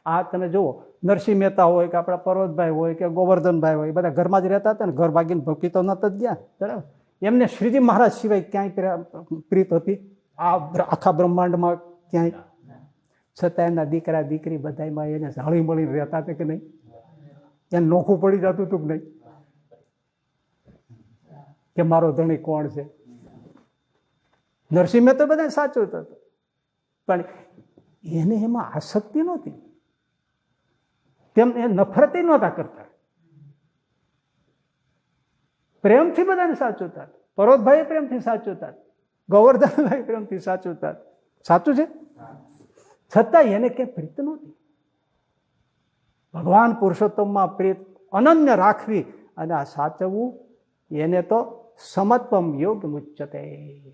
આ તમે જુઓ, નરસિંહ મહેતા હોય કે આપણા પર્વતભાઈ હોય કે ગોવર્ધનભાઈ હોય, બધા ઘરમાં જ રહેતા હતા ને, ઘર ભાગીને ભક્તિ તો નત જ ગયા. બરાબર, એમને શ્રીજી મહારાજ સિવાય ક્યાંય પ્રીત હતી આ આખા બ્રહ્માંડમાં ક્યાંય? છતાં એમના દીકરા દીકરી બધામાં એને હળી મળીને રહેતા હતા કે નહીં? એને નોખું પડી જતું હતું કે નહીં કે મારો ધણી કોણ છે? નરસિંહ મહેતા બધા સાચું હતું, પણ એને એમાં આસક્તિ નહોતી, તેમ એ નફરત નહોતા કરતા, પ્રેમથી બધાને સાચવતા. પર્વતભાઈ પ્રેમથી સાચવતા, ગોવર્ધનભાઈ પ્રેમથી સાચવતા. સાચું છે, છતાં એને ક્યાંય પ્રીત નહોતી. ભગવાન પુરુષોત્તમમાં પ્રીત અનન્ય રાખવી અને આ સાચવવું, એને તો સમત્વમ યોગ મુચ્યતે.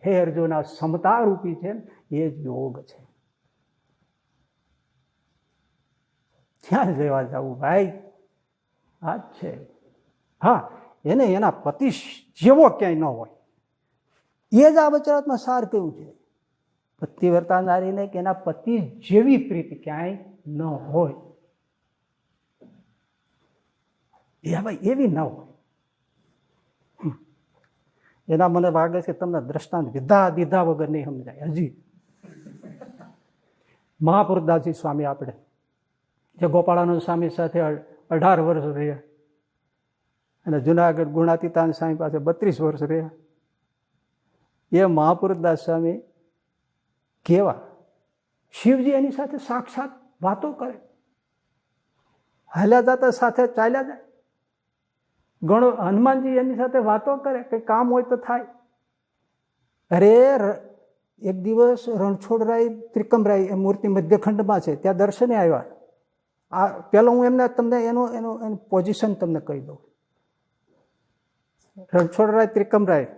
હે અર્જુન, આ સમતા રૂપી છે એ જ યોગ છે. ક્યાં જવા જવું ભાઈ? આ જ છે. હા, એને એના પતિ જેવો ક્યાંય ન હોય, એ જ આ વચરાતમાં સાર કેવું છે. પતિવ્રતા નારીને કે એના પતિ જેવી પ્રીતિ ક્યાંય ન હોય, એ ભાઈ એવી ન હોય. એના મને લાગે છે તમને દ્રષ્ટાંત દીધા વગર નહીં સમજાય. હજી મહાપુરદાસજી સ્વામી, આપણે જે ગોપાળાનંદ સ્વામી સાથે 18 વર્ષ રહ્યા અને જુનાગઢ ગુણાતીતાન સ્વામી પાસે 32 વર્ષ રહ્યા, એ મહાપુરદાસ સ્વામી કેવા? શિવજી એની સાથે સાક્ષાત વાતો કરે, હાલ્યા જતા સાથે ચાલ્યા જાય. ગણો હનુમાનજી એની સાથે વાતો કરે, કઈ કામ હોય તો થાય. અરે એક દિવસ રણછોડરાય ત્રિકમરાય એ મૂર્તિ મધ્યખંડમાં છે, ત્યાં દર્શને આવ્યા. આ પેલો હું એમને તમને એનું પોઝિશન તમને કહી દઉં. રણછોડરાય ત્રિકમરાય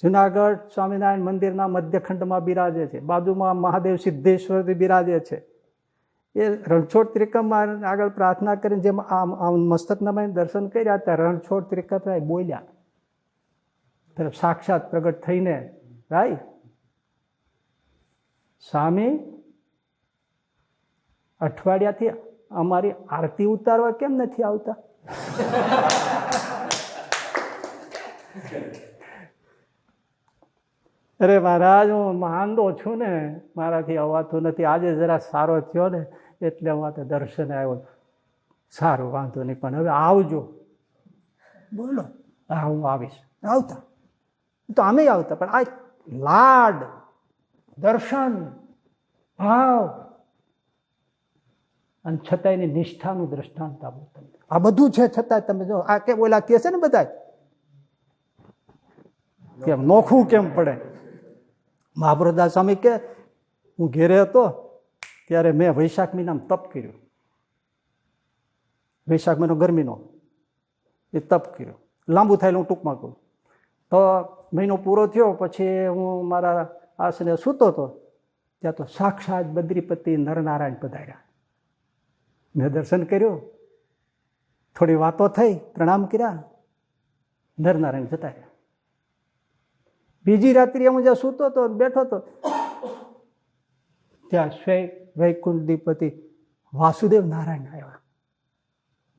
જુનાગઢ સ્વામિનારાયણ મંદિરના મધ્યખંડમાં બિરાજે છે, બાજુમાં મહાદેવ સિદ્ધેશ્વર બિરાજે છે. એ રણછોડ ત્રિકમમાં આગળ પ્રાર્થના કરીને જેમ આમ મસ્તક નમાઈને દર્શન કર્યા હતા, રણછોડ ત્રિકમરાય બોલ્યા, તરફ સાક્ષાત પ્રગટ થઈને, ભાઈ સ્વામી અઠવાડિયાથી અમારી આરતી ઉતારવા કેમ નથી આવતા? અરે મહારાજ, હું માંદો છું ને, મારાથી અવાતું નથી, આજે જરા સારો થયો ને એટલે હું દર્શને આવ્યો. સારું, વાંધો નહીં, પણ હવે આવજો. બોલો, હા હું આવીશ. આવતા તો અમે આવતા, પણ આ લાડ, દર્શન, ભાવ અને છતાં એની નિષ્ઠાનું દ્રષ્ટાંત આપું તમને. આ બધું છે છતાં તમે જો આ કે બોલા કે છે ને બધા કેમ નોખું કેમ પડે. મહાપુરદાસ સ્વામી કે હું ઘેરે હતો ત્યારે મેં વૈશાખ મહિનામાં તપ કર્યું. વૈશાખ મહિનો ગરમીનો, એ તપ કર્યો. લાંબુ થાય હું ટૂંકમાં કહું તો મહિનો પૂરો થયો પછી હું મારા આસને સૂતો હતો, ત્યાં તો સાક્ષાત બદ્રીપતિ નરનારાયણ પધાર્યા. મેં દર્શન કર્યું, થોડી વાતો થઈ, પ્રણામ કર્યા, નરનારાયણ જતા રહ્યા. બીજી રાત્રિએ હું જ્યાં સૂતો હતો બેઠો હતો ત્યાં વૈકુંઠધિપતિ વાસુદેવ નારાયણ આવ્યા.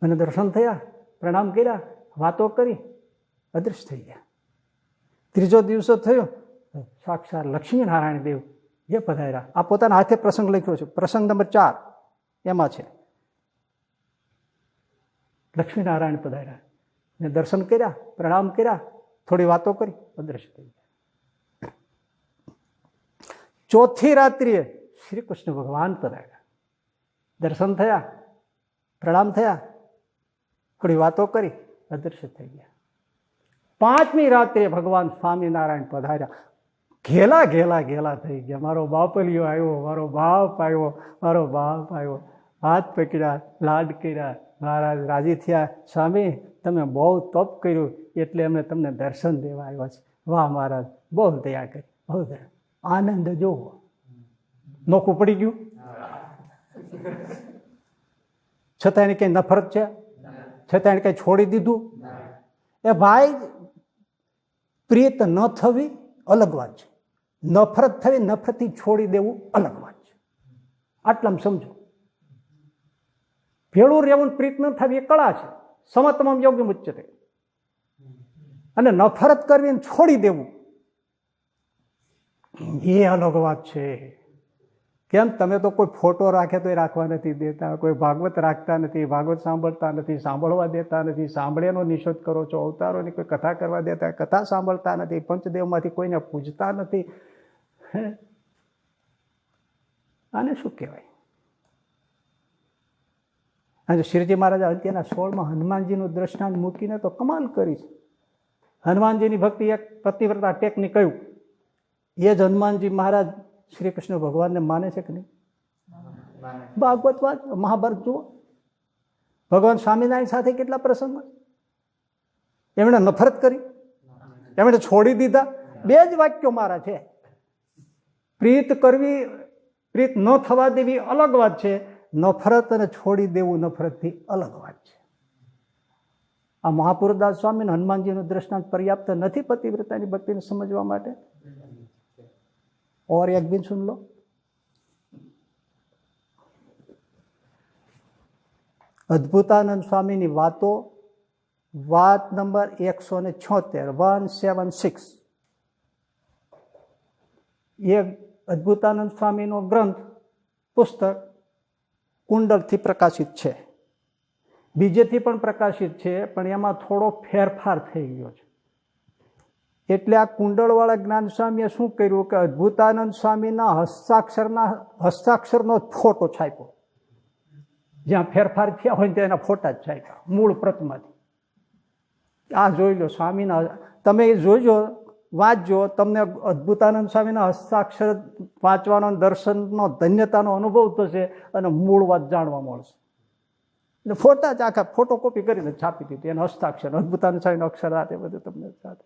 મને દર્શન થયા, પ્રણામ કર્યા, વાતો કરી, અદૃશ્ય થઈ ગયા. ત્રીજો દિવસો થયો, સાક્ષાત લક્ષ્મીનારાયણ દેવ એ પધાર્યા. આ પોતાના હાથે પ્રસંગ લખ્યો છે, પ્રસંગ નંબર 4 એમાં છે. લક્ષ્મીનારાયણ પધાર્યા, મેં દર્શન કર્યા, પ્રણામ કર્યા, થોડી વાતો કરી, અદૃશ્ય થઈ ગયા. ચોથી રાત્રિએ શ્રી કૃષ્ણ ભગવાન પધાર્યા, દર્શન થયા, પ્રણામ થયા, થોડી વાતો કરી, અદૃશ્ય થઈ ગયા. પાંચમી રાત્રે ભગવાન સ્વામિનારાયણ પધાર્યા, ઘેલા ઘેલા ઘેલા થઈ ગયા. મારો બાપલિયો આવ્યો, મારો બાપ આવ્યો, મારો બાપ આવ્યો, હાથ પકડ્યા, લાડ કર્યા. મહારાજ રાજી થયા, સ્વામી તમે બહુ તપ કર્યું એટલે અમે તમને દર્શન દેવા આવ્યા છે. વાહ મહારાજ, બહુ દયા કરી, બહુ દયા. આનંદ જોવો, નોખું પડી ગયું. છતાં એને કઈ નફરત છે? છતાં એને કઈ છોડી દીધું? એ ભાઈ, પ્રીત ન થવી અલગ વાત છે, નફરત થવી, નફરતથી છોડી દેવું અલગ વાત છે. આટલામાં સમજો. ભેળું રહેવું પ્રીત ન થવી એ કળા છે. સમત્વમ યોગ્ય ઉચ્ચતે. અને નફરત કરવી છોડી દેવું એ અલગ વાત છે. કેમ? તમે તો કોઈ ફોટો રાખે તો રાખવા નથી દેતા, કોઈ ભાગવત રાખતા નથી, ભાગવત સાંભળતા નથી, સાંભળવા દેતા નથી, સાંભળ્યાનો નિષેધ કરો છો, અવતારોની કોઈ કથા કરવા દેતા, કથા સાંભળતા નથી, પંચદેવમાંથી કોઈને પૂજતા નથી. આને શું કહેવાય? અને શ્રીજી મહારાજ અત્યારના 16માં હનુમાનજીનું દ્રષ્ટાંત મૂકીને તો કમાલ કરી છે. હનુમાનજીની ભક્તિ એક પતિવ્રતા ટેકની કહ્યું, એ જ હનુમાનજી મહારાજ શ્રી કૃષ્ણ ભગવાનને માને છે કે નહીં? ભાગવત વાંચ, મહાભારત જુઓ. ભગવાન સ્વામિનારાયણ સાથે કેટલા પ્રસંગો, એમણે નફરત કરી, એમણે છોડી દીધા. બે જ વાક્યો મારા છે. પ્રીત કરવી, પ્રીત ન થવા દેવી અલગ વાત છે, નફરત અને છોડી દેવું નફરતથી અલગ વાત છે. આ મહાપુરદાસ સ્વામી હનુમાનજીનું દ્રષ્ટાંત પર્યાપ્ત નથી પતિવ્રતાની ભક્તિને સમજવા માટે? और एक दिन सुन लो. અદ્ભુતાનંદ સ્વામીની વાતો, વાત નંબર 176, 176. એ અદ્ભુતાનંદ સ્વામીનો ગ્રંથ, પુસ્તક કુંડલથી પ્રકાશિત છે, બીજેથી પણ પ્રકાશિત છે, પણ એમાં થોડો ફેરફાર થઈ ગયો છે. એટલે આ કુંડળવાળા જ્ઞાન સ્વામીએ શું કર્યું કે અદ્ભુતાનંદ સ્વામીના હસ્તાક્ષરનો ફોટો છાપ્યો. જ્યાં ફેરફાર થયા હોય તેના ફોટા જ છાપ્યા મૂળ પ્રતમાંથી. આ જોઈ લો સ્વામીના, તમે જોજો, વાંચજો, તમને અદ્ભુતાનંદ સ્વામીના હસ્તાક્ષર વાંચવાનો, દર્શનનો, ધન્યતાનો અનુભવ થશે અને મૂળ વાત જાણવા મળશે. એટલે ફોટા જ આખા ફોટોકોપી કરીને છાપી દીધી, એના હસ્તાક્ષર, અદ્ભુતાનંદ સ્વામીનો અક્ષર આ તે બધું તમને સાથે.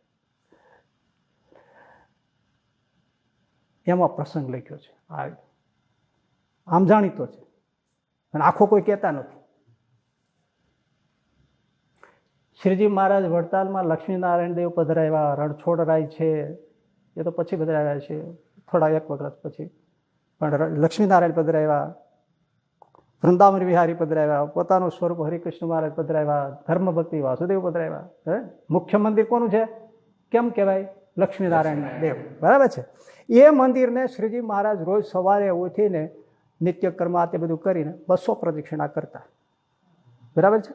એમાં પ્રસંગ લખ્યો છે. આમ જાણીતો છે અને આખો કોઈ કહેતા નથી. શ્રીજી મહારાજ વડતાલમાં લક્ષ્મીનારાયણ દેવ પધરાવ્યા, રણછોડરાય છે એ તો પછી પધરાવ્યા છે, થોડા એક વખત પછી, પણ લક્ષ્મીનારાયણ પધરાવ્યા, વૃંદાવન વિહારી પધરાવ્યા, પોતાનું સ્વરૂપ હરિકૃષ્ણ મહારાજ પધરાવ્યા, ધર્મભક્તિ વાસુદેવ પધરાવ્યા. મુખ્ય મંદિર કોનું છે? કેમ કહેવાય? લક્ષ્મીનારાયણ દેવ. બરાબર છે. એ મંદિરને શ્રીજી મહારાજ રોજ સવારે ઉઠીને નિત્યકર્મ આ તે બધું કરીને 200 પ્રદક્ષિણા કરતા. બરાબર છે?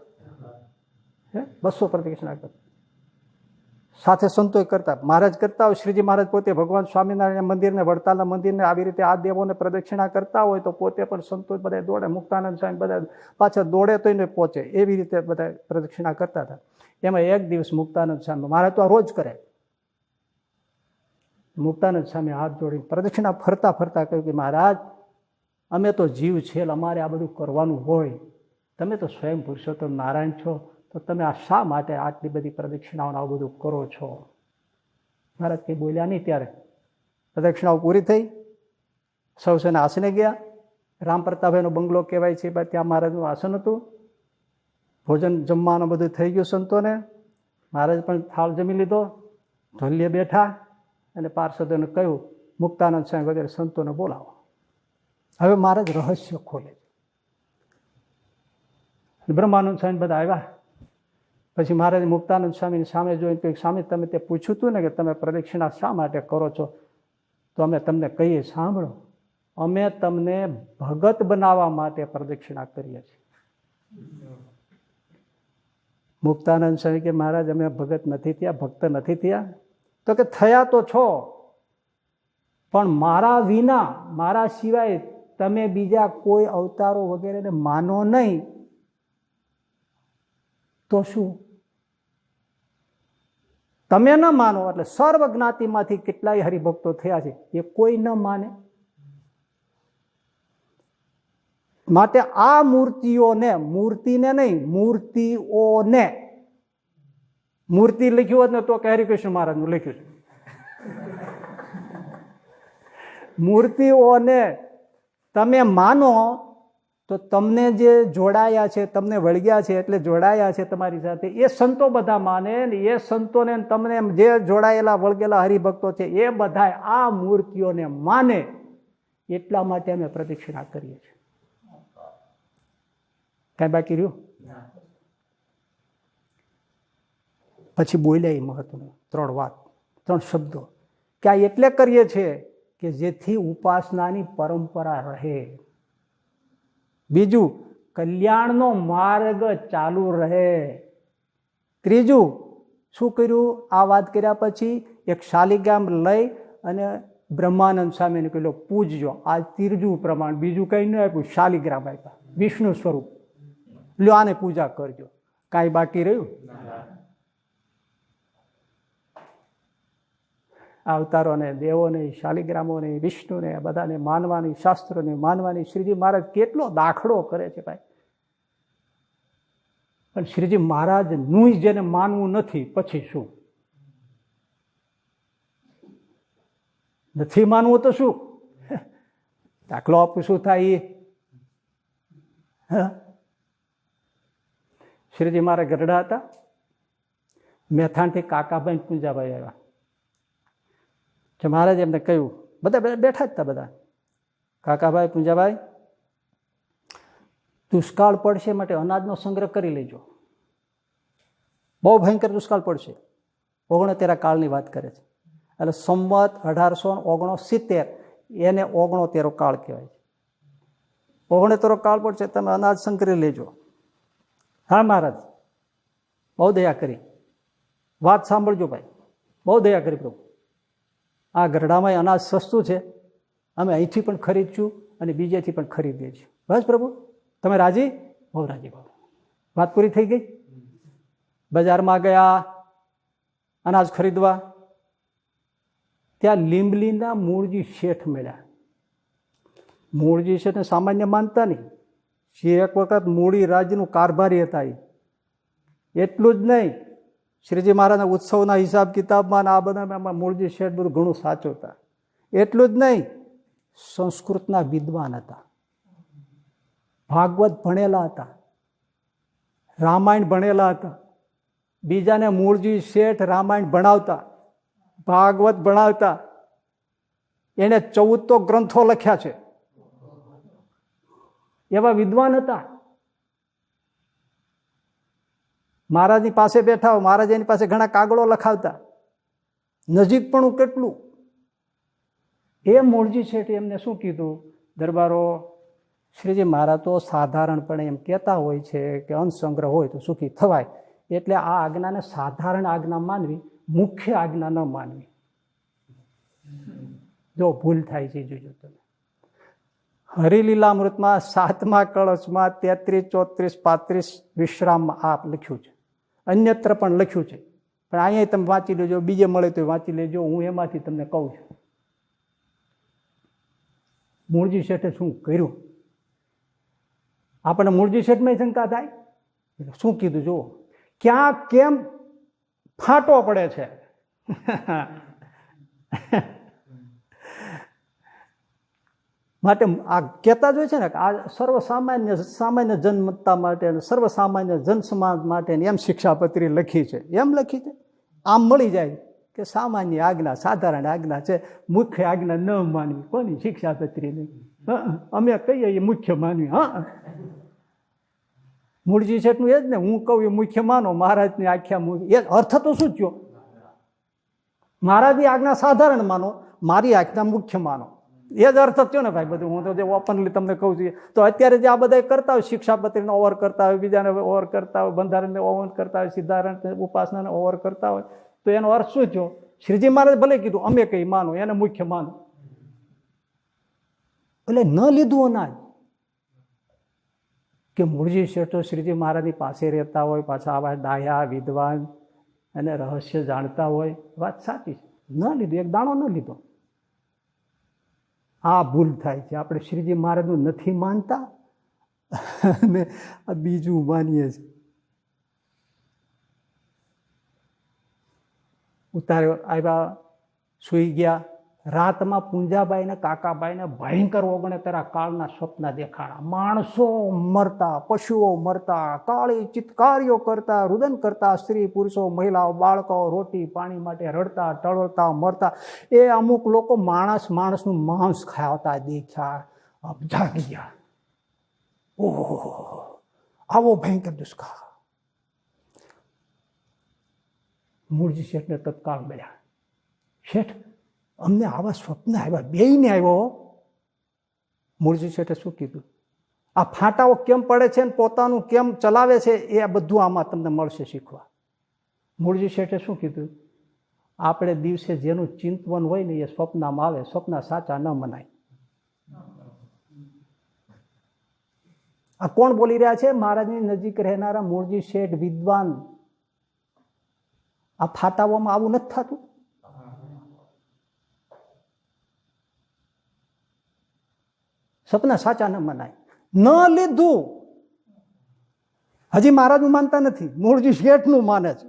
200 પ્રદક્ષિણા કરતા. સાથે સંતોય કરતા. મહારાજ કરતા હોય, શ્રીજી મહારાજ પોતે ભગવાન સ્વામિનારાયણ મંદિરને, વડતાલના મંદિરને આવી રીતે આ દેવોને પ્રદક્ષિણા કરતા હોય તો પોતે પણ સંતો બધા દોડે, મુક્તાનંદ સ્વામી બધા પાછળ દોડે તો એને પહોંચે, એવી રીતે બધા પ્રદક્ષિણા કરતા હતા. એમાં એક દિવસ મુક્તાનંદ સ્વામી, મહારાજ તો આ રોજ કરે, મુક્તાનંદ સ્વામી હાથ જોડી પ્રદક્ષિણા ફરતા ફરતા કહ્યું કે મહારાજ, અમે તો જીવ છે, અમારે આ બધું કરવાનું હોય, તમે તો સ્વયં પુરુષોત્તમ નારાયણ છો, તો તમે આ શા માટે આટલી બધી પ્રદક્ષિણાઓ આવું બધું કરો છો? મહારાજ કંઈ બોલ્યા નહીં. ત્યારે પ્રદક્ષિણાઓ પૂરી થઈ, સૌ સેના આસને ગયા. રામ પ્રતાપભાઈનો બંગલો કહેવાય છે, ત્યાં મહારાજનું આસન હતું. ભોજન જમવાનું બધું થઈ ગયું સંતોને. મહારાજ પણ થાળ જમી લીધો, ઢોલીએ બેઠા અને પાર્ષદોને કહ્યું મુક્તાનંદ સ્વામી વગેરે સંતોને બોલાવો. હવે મહારાજ રહસ્ય ખોલે. બ્રહ્માનંદ સ્વામી બધા આવ્યા. પછી મહારાજ મુક્તાનંદ સ્વામીની સામે જોઈને કહ્યું, સ્વામી તમે તે પૂછ્યું હતું ને કે તમે પ્રદક્ષિણા શા માટે કરો છો? તો અમે તમને કહીએ, સાંભળો, અમે તમને ભગત બનાવવા માટે પ્રદક્ષિણા કરીએ છીએ. મુક્તાનંદ સ્વામી કે મહારાજ અમે ભગત નથી થયા, ભક્ત નથી થયા. તો કે થયા તો છો, પણ મારા વિના, મારા સિવાય તમે બીજા કોઈ અવતારો વગેરેને માનો નહીં તો શું? તમે ન માનો એટલે સર્વ જ્ઞાતિમાંથી કેટલાય હરિભક્તો થયા છે, એ કોઈ ન માને. માટે આ મૂર્તિઓને, મૂર્તિને નહીં, મૂર્તિઓને, મૂર્તિ લખ્યું હોત ને તો કે હરિકૃષ્ણ મહારાજનું લખ્યું છે. મૂર્તિઓને તમે માનો તો તમને જે જોડાયા છે, તમને વળગ્યા છે, એટલે જોડાયા છે તમારી સાથે, એ સંતો બધા માને ને એ સંતોને તમને જે જોડાયેલા વળગેલા હરિભક્તો છે એ બધા આ મૂર્તિઓને માને. એટલા માટે અમે પ્રદક્ષિણા કરીએ છીએ. કાંઈ બાકી રહ્યું? પછી બોલ્યા એ મહત્વનું 3 વાત, 3 શબ્દો કે આ એટલે કરીએ છીએ કે જેથી ઉપાસનાની પરંપરા રહે. બીજું, કલ્યાણનો માર્ગ ચાલુ રહે. ત્રીજું શું કર્યું? આ વાત કર્યા પછી એક શાલિગ્રામ લઈ અને બ્રહ્માનંદ સ્વામીને કહ્યું પૂજજો. આ ત્રીજું પ્રમાણ. બીજું કંઈ ન આપ્યું, શાલિગ્રામ આપ્યા, વિષ્ણુ સ્વરૂપ. લ્યો આને પૂજા કરજો. કાંઈ બાકી રહ્યું? અવતારોને, દેવોને, શાલિગ્રામોને, વિષ્ણુને બધાને માનવાની, શાસ્ત્રોને માનવાની શ્રીજી મહારાજ કેટલો દાખલો કરે છે ભાઈ. પણ શ્રીજી મહારાજનું જેને માનવું નથી પછી શું? નથી માનવું તો શું? દાખલો આપું શું થાય? શ્રીજી મહારાજ ગરડા હતા. મેથાણથી કાકાભાઈ પૂંજાભાઈ આવ્યા. મહારાજ એમને કહ્યું, બધા બેઠા જ હતા બધા, કાકાભાઈ, પૂંજાભાઈ, દુષ્કાળ પડશે માટે અનાજનો સંગ્રહ કરી લેજો. બહુ ભયંકર દુષ્કાળ પડશે. 69 કાળની વાત કરે છે. એટલે સંવત 1869 એને 69 કાળ કહેવાય છે. 69 કાળ પડશે, તમે અનાજ સંગ્રહ લેજો. હા મહારાજ, બહુ દયા કરી. વાત સાંભળજો ભાઈ, બહુ દયા કરી પ્રભુ. આ ગરડામાં અનાજ સસ્તું છે, અમે અહીંથી પણ ખરીદશું અને બીજેથી પણ ખરીદીએ છીએ. બસ પ્રભુ, તમે રાજી? બહુ રાજી ભાવ. વાત પૂરી થઈ ગઈ. બજારમાં ગયા અનાજ ખરીદવા. ત્યાં લીંબલીના મૂળજી શેઠ મળ્યા. મૂળજી શેઠને સામાન્ય માનતા નહીં. એક વખત મૂળી રાજ્યનું કારભારી હતા. એટલું જ નહીં, શ્રીજી મહારાજના ઉત્સવના હિસાબ કિતાબમાં આ બધામાં મૂળજી શેઠ બધું ઘણું સાચવતા. એટલું જ નહીં, સંસ્કૃતના વિદ્વાન હતા, ભાગવત ભણેલા હતા, રામાયણ ભણેલા હતા. બીજાને મૂળજી શેઠ રામાયણ ભણાવતા, ભાગવત ભણાવતા. એને 14 ગ્રંથો લખ્યા છે. એવા વિદ્વાન હતા. મહારાજની પાસે બેઠા હોય, મહારાજ એની પાસે ઘણા કાગળો લખાવતા. નજીકપણું કેટલું! એ મૂળજી શેઠે એમને શું કીધું? દરબારો, શ્રીજી મહારાજ તો સાધારણપણે એમ કહેતા હોય છે કે અંશ સંગ્રહ હોય તો સુખી થવાય, એટલે આ આજ્ઞાને સાધારણ આજ્ઞા માનવી, મુખ્ય આજ્ઞા ન માનવી. જો ભૂલ થાય છે, જોજો તમે. હરિલીલામૃતમાં 7મા કળશમાં 33, 34, 35 વિશ્રામમાં આ લખ્યું છે. અન્યત્ર પણ લખ્યું છે, પણ અહીંયા તમે વાંચી લેજો. બીજે મળે તો વાંચી લેજો. હું એમાંથી તમને કહું છું. મૂળજી શેઠે શું કર્યું? આપણને મૂળજી શેઠમાં શંકા થાય. શું કીધું જુઓ, ક્યાં કેમ ફાંટો પડે છે. માટે આ કહેતા જ હોય છે ને કે આ સામાન્ય જનમતતા માટે, સર્વસામાન્ય જનસમાજ માટે એમ શિક્ષાપત્રી લખી છે. એમ લખી છે, આમ મળી જાય કે સામાન્ય આજ્ઞા, સાધારણ આજ્ઞા છે, મુખ્ય આજ્ઞા ન માનવી. કોની શિક્ષાપત્રી નહીં? અમે કહીએ એ મુખ્ય માનવી. હા, મૂળજી શેઠનું એ જ ને, હું કહું એ મુખ્ય માનો. મહારાજની આખ્યા એ અર્થ તો શું થયો? મહારાજની આજ્ઞા સાધારણ માનો, મારી આજ્ઞા મુખ્ય માનો. એ જ અર્થ થયો ને ભાઈ બધું. હું તો જે ઓપનલી તમને કહું છું. તો અત્યારે જે આ બધા કરતા હોય, શિક્ષાપત્રીને ઓવર કરતા હોય, બીજાને ઓવર કરતા હોય, બંધારણને ઓવર કરતા હોય, સિદ્ધારણ ઉપાસનાને ઓવર કરતા હોય, તો એનો અર્થ શું થયો? શ્રીજી મહારાજ ભલે કીધું અમે કઈ માનો, એને મુખ્ય માનો. એટલે ન લીધું અનાજ. કે મૂળજી શેઠો શ્રીજી મહારાજની પાસે રહેતા હોય, પાછા આવા ડાયા વિદ્વાન અને રહસ્ય જાણતા હોય, વાત સાચી છે. ન લીધું, એક દાણો ન લીધો. આ ભૂલ થાય છે. આપણે શ્રીજી મહારાજનું નથી માનતા અને આ બીજું માનીએ છીએ. ઉતારે આવ્યા, સુઈ ગયા. રાતમાં પૂંજાબાઈ ને કાકાબાઈને ભયંકર 69 કાળના સ્વપ્ન દેખાણા. માણસો મરતા, પશુઓ મરતા, કાળી ચિત્કારીઓ કરતા, રુદન કરતા, સ્ત્રી પુરુષો મહિલાઓ બાળકો રોટી પાણી માટે રડતા, ટળવતા, મરતા. એ અમુક લોકો માણસનું માંસ ખાતા દેખ્યા. જાગી ગયા. ઓહો, આવો ભયંકર દુષ્કાળ. મૂળજી શેઠને તત્કાળ મળ્યા. શેઠ, અમને આવા સ્વપ્ન આવ્યા, બેયને આવ્યો. મૂળજી શેઠે શું કીધું? આ ફાંટાઓ કેમ પડે છે ને પોતાનું કેમ ચલાવે છે એ બધું આમાં તમને મળશે શીખવા. મૂળજી શેઠે શું કીધું? આપણે દિવસે જેનું ચિંતવન હોય ને એ સ્વપ્નમાં આવે, સ્વપ્ન સાચા ન મનાય. આ કોણ બોલી રહ્યા છે? મહારાજની નજીક રહેનારા મૂળજી શેઠ વિદ્વાન. આ ફાટાઓમાં આવું નથી થતું. સપના સાચા ન મનાય. ન લીધું. હજી મહારાજનું માનતા નથી, મૂળજી શેઠનું માને છે.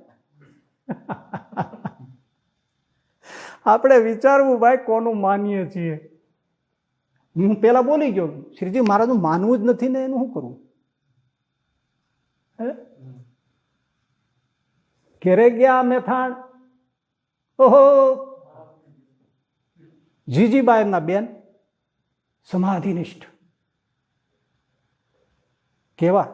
આપણે વિચારવું ભાઈ કોનું માનીએ છીએ. હું પેલા બોલી ગયો, શ્રીજી મહારાજનું માનવું જ નથી ને એનું શું કરવું? ઘેરે ગયા મેથાણ, ઓહો, જીજીબાઈ એમના બેન સમાધિનિષ્ઠ. કેવા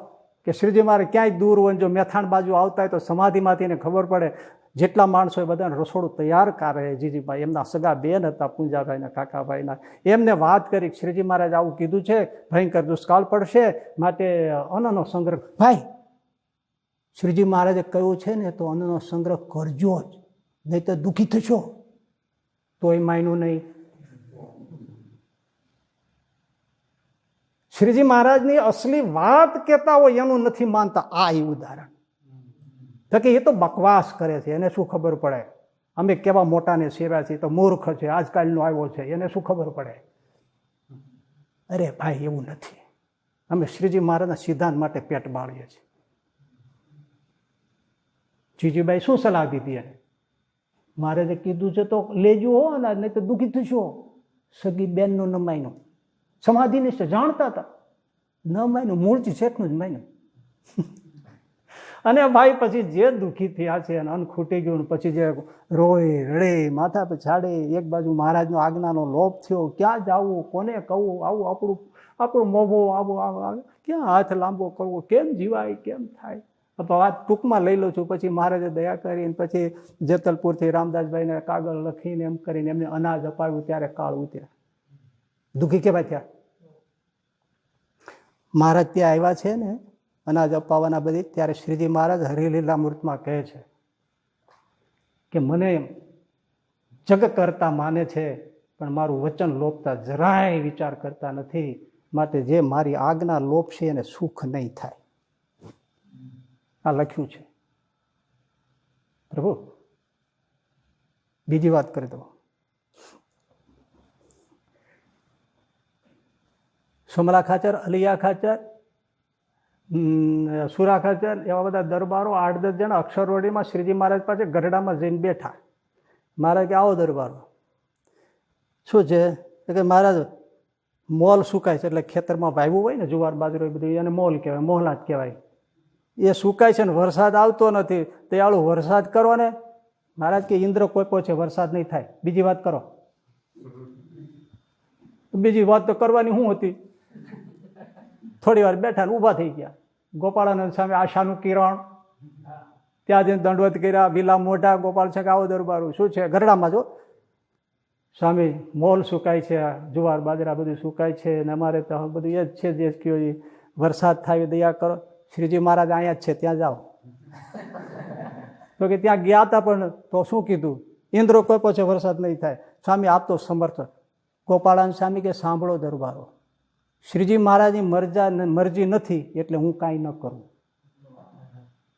કે શ્રીજી મારે ક્યાંય દૂર હોય, જો મેથાણ બાજુ આવતા હોય તો સમાધિમાંથી એને ખબર પડે. જેટલા માણસો એ બધાને રસોડું તૈયાર કરે. જીજીભાઈ એમના સગા બેન હતા, પૂંજાભાઈના કાકાભાઈના. એમને વાત કરી, શ્રીજી મહારાજ આવું કીધું છે, ભયંકર દુષ્કાળ પડશે, માટે અન્નનો સંગ્રહ. ભાઈ, શ્રીજી મહારાજે કહ્યું છે ને તો અન્નનો સંગ્રહ કરજો જ, નહીં તો દુઃખી થશો. તોય માન્યું નહીં. શ્રીજી મહારાજની અસલી વાત કહેતા હોય એનું નથી માનતા. આ એ ઉદાહરણ તો કે એ તો બકવાસ કરે છે, એને શું ખબર પડે? અમે કેવા મોટાને સેવ્યા છીએ, તો મૂર્ખ છે, આજકાલનો આવ્યો છે, એને શું ખબર પડે? અરે ભાઈ, એવું નથી. અમે શ્રીજી મહારાજના સિદ્ધાંત માટે પેટ બાળીએ છીએ. જીજીબાઈ શું સલાહ દીધી એને? મહારાજે કીધું છે તો લેજો હો, નહીં તો દુઃખી થશો. સગી બેનનું ન માન્યું, સમાધિનિષ્ઠ જાણતા હતા, ન માન્યું, મૂળજી શેઠનું જ માન્યું. અને ભાઈ પછી જે દુઃખી થયા છે અને અન્ન ખૂટી ગયું, પછી જે રોય રડે, માથા પર છાડે, એક બાજુ મહારાજનો આજ્ઞાનો લોપ થયો, ક્યાં જવું, કોને કહું, આવું આપણું મોભો, આવું ક્યાં હાથ લાંબો કરવો, કેમ જીવાય, કેમ થાય? વાત ટૂંકમાં લઈ લઉં છું. પછી મહારાજે દયા કરીને પછી જેતલપુરથી રામદાસભાઈને કાગળ લખીને એમ કરીને એમને અનાજ અપાવ્યું, ત્યારે કાળ ઉતર્યા. દુઃખી કેવા થયા? મહારાજ ત્યાં આવ્યા છે ને અનાજ અપાવવાના બધી, ત્યારે શ્રીજી મહારાજ હરિલીલામૃતમાં કહે છે કે મને જગ કરતા માને છે, પણ મારું વચન લોપતા જરાય વિચાર કરતા નથી, માટે જે મારી આજ્ઞા લોપશે એને સુખ નહીં થાય. આ લખ્યું છે. પ્રભુ, બીજી વાત કરી દો. સોમલા ખાચર, અલિયા ખાચર, સુરા ખાચર, એવા બધા દરબારો 8-10 જણા અક્ષરવડીમાં શ્રીજી મહારાજ પાસે ગરડામાં જઈને બેઠા. મહારાજ કે આવો દરબારો. શું છે કે મહારાજ મોલ સુકાય છે, એટલે ખેતરમાં વાવ્યું હોય ને જુવાર બાજરો એ બધું, એને મોલ કહેવાય, મોહલાત કહેવાય. એ સુકાય છે ને વરસાદ આવતો નથી, તો આળું વરસાદ કરો ને. મહારાજ કે ઇન્દ્ર કોઈપો છે, વરસાદ નહીં થાય, બીજી વાત કરો. બીજી વાત તો કરવાની શું હતી? થોડી વાર બેઠા ને ઊભા થઈ ગયા. ગોપાળાનંદ સામે આશાનું કિરણ, ત્યાં જઈને દંડવત કર્યા, વિલા મોઢા. ગોપાલ છે કે આવો દરબારું. શું છે? ગરડામાં જો સ્વામી મોલ સુકાય છે, જુવાર બાજરા બધું સુકાય છે, ને અમારે તો બધું એ જ છે, જે કયો એ વરસાદ થાય દયા કરો. શ્રીજી મહારાજ અહીંયા જ છે, ત્યાં જાઓ. તો કે ત્યાં ગયા હતા, પણ તો શું કીધું? ઇન્દ્રો કોઈ પછી વરસાદ નહીં થાય. સ્વામી આપ તો સમર્થ. ગોપાળાનંદ સ્વામી કે સાંભળો દરબારો, શ્રીજી મહારાજની મરજી નથી એટલે હું કાંઈ ન કરું,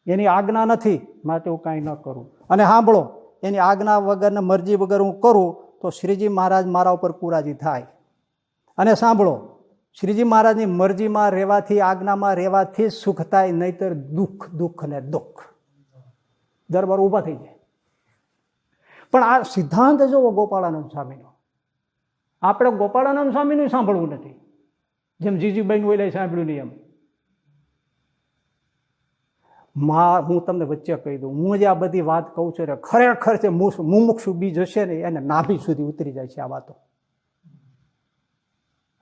એની આજ્ઞા નથી માટે હું કાંઈ ન કરું. અને સાંભળો, એની આજ્ઞા વગર, મરજી વગર હું કરું તો શ્રીજી મહારાજ મારા ઉપર કુરાજી થાય. અને સાંભળો, શ્રીજી મહારાજની મરજીમાં રહેવાથી, આજ્ઞામાં રહેવાથી જ સુખ થાય, નહીતર દુઃખ, દુઃખ ને દુઃખ. દરબાર ઊભા થઈ જાય. પણ આ સિદ્ધાંત જોવો ગોપાળાનંદ સ્વામીનો. આપણે ગોપાળાનંદ સ્વામીનું સાંભળવું નથી, જેમ જીજીબાઈનું ઓલા સાંભળ્યું નહીં એમ. હું તમને વચ્ચે કહી દઉં, હું જે આ બધી વાત કહું છું ખરેખર છે મુમુક્ષુ બીજ હશે ને એને નાભી સુધી ઉતરી જાય છે આ વાતો,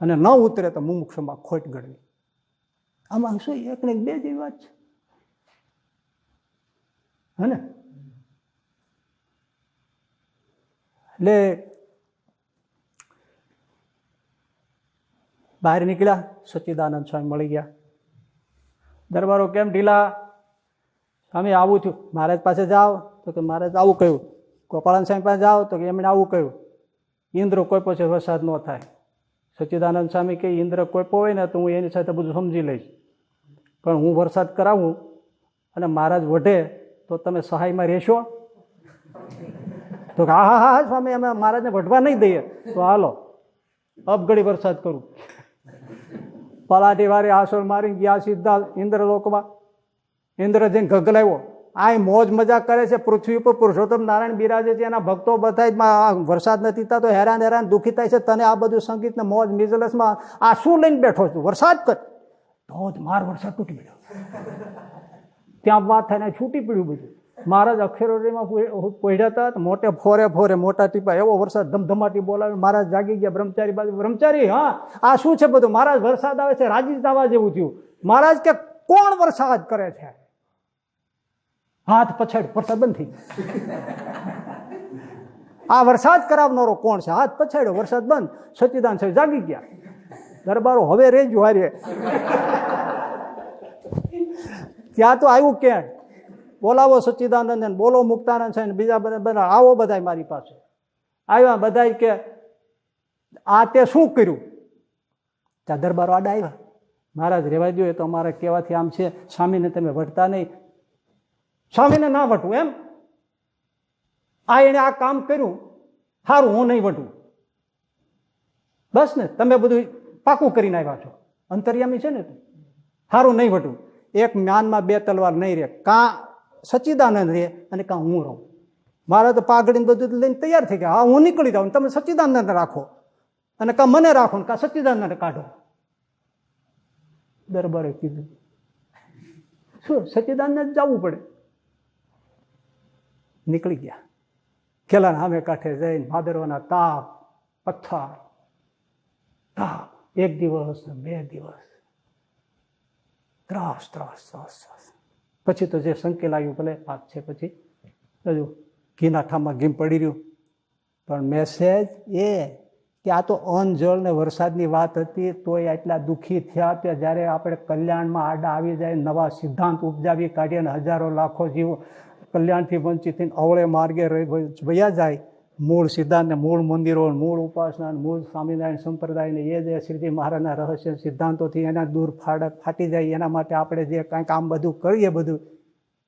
અને ન ઉતરે તો મુમુક્ષુમાં ખોટ ગણવી. આમાં શું એક ને બે જેવી વાત છે હે ને? એટલે બહાર નીકળ્યા, સચ્ચિદાનંદ સ્વામી મળી ગયા. દરબારો કેમ ઢીલા? સ્વામી આવું થયું. મહારાજ પાસે જાઓ તો કે મહારાજ આવું કહ્યું. ગોપાળાન સ્વામી પાસે જાઓ તો કે એમણે આવું કહ્યું. ઇન્દ્ર કોઈ પછી વરસાદ ન થાય. સચ્ચિદાનંદ સ્વામી કે ઇન્દ્ર કોઈ હોય ને તો હું એની સાથે બધું સમજી લઈશ, પણ હું વરસાદ કરાવું અને મહારાજ વઢે તો તમે સહાયમાં રહેશો? તો હા હા હા સ્વામી અમે મહારાજને વઢવા નહીં દઈએ. તો હાલો અબઘડી વરસાદ કરું. પલાટી વાળી આસોર મારી ગયા સીધા ઇન્દ્રલોકમાં. ઇન્દ્ર જઈને ગગલાવ્યો. આ મોજ મજા કરે છે પૃથ્વી ઉપર પુરુષોત્તમ નારાયણ બિરાજે છે, એના ભક્તો બધા વરસાદ નથી થતો, હેરાન હેરાન દુઃખી થાય છે. તને આ બધું સંગીત ને મોજ મિઝલસમાં આ શું લઈને બેઠો છું? વરસાદ કર. ધોધ માર વરસાદ તૂટી પડ્યો. ત્યાં વાત થાય છૂટી પડ્યું બધું. મહારાજ અક્ષરોમાં પોઢ્યા હતા, મોટે ફોરે ફોરે મોટા ટીપા, એવો વરસાદ ધમધમાટી બોલાવે. મહારાજ જાગી ગયા. બ્રહ્મચારી બાજુ, બ્રહ્મચારી હા આ શું છે બધું? મહારાજ વરસાદ આવે છે, રાજી થવા જેવું થયું. મહારાજ કે કોણ વરસાદ કરે છે? હાથ પછાડ, વરસાદ બંધ થઈ ગયો. આ વરસાદ કરાવનારો કોણ છે? હાથ પછાડ્યો, વરસાદ બંધ. સચ્ચિદાનંદ સાહેબ જાગી ગયા. દરબારો હવે રેજો હારે. ત્યાં તો આવ્યું કે બોલાવો સચ્ચિદાનંદ, બોલો મુક્તાનંદ છે, બીજા બધા આવો બધા મારી પાસે આવ્યા. બધા કે આ તે શું કર્યું? ત્યાં દરબારો આડા આવ્યા. મહારાજ રેવા દો, એ તો અમારે કહેવાથી આમ છે. સ્વામીને તમે વટતા નહીં. સ્વામીને ના વટવું એમ? આ એને આ કામ કર્યું, સારું હું નહીં વટવું. બસ ને, તમે બધું પાકું કરીને આવ્યા છો. અંતર્યામી છે ને, સારું નહીં વટવું. એક જ્ઞાનમાં બે તલવાર નહીં રહે. કાં સચ્ચિદાનંદ રહે અને કાં હું રહું. મારે તો પાઘડીને બધું લઈને તૈયાર થઈ ગયા. હા હું નીકળી જાઉં, તમે સચ્ચિદાનંદ રાખો, અને કાં મને રાખો ને કાં સચ્ચિદાનંદ કાઢો. દરબારે કીધું શું સચ્ચિદાનંદ જવું પડે. નીકળી ગયા. ખેલાના સામે કાંઠે જઈને ભાદરવાના તાપ, પથ્થર, તાપ, એક દિવસ ને 2 દિવસ ત્રાસ ત્રાસ ત્રાસ ત્રાસ. પછી તો જે સંકેલ આવ્યું, ભલે પાક છે, પછી હજુ ઘીના ઠામમાં ઘીમ પડી રહ્યું. પણ મેસેજ એ કે આ તો અન્ન જળ ને વરસાદની વાત હતી, તોય આટલા દુઃખી થયા. ત્યાં જ્યારે આપણે કલ્યાણમાં આડા આવી જાય, નવા સિદ્ધાંત ઉપજાવી કાઢીએ અને હજારો લાખો જીવો કલ્યાણથી વંચિત થઈને અવળે માર્ગે વયા જાય. મૂળ સિદ્ધાંત ને મૂળ મંદિરો, મૂળ ઉપાસના, મૂળ સ્વામિનારાયણ સંપ્રદાયને એ જે શ્રીજી મહારાજના રહસ્ય સિદ્ધાંતોથી એના દૂર ફાટી જાય. એના માટે આપણે જે કાંઈક આમ બધું કરીએ, બધું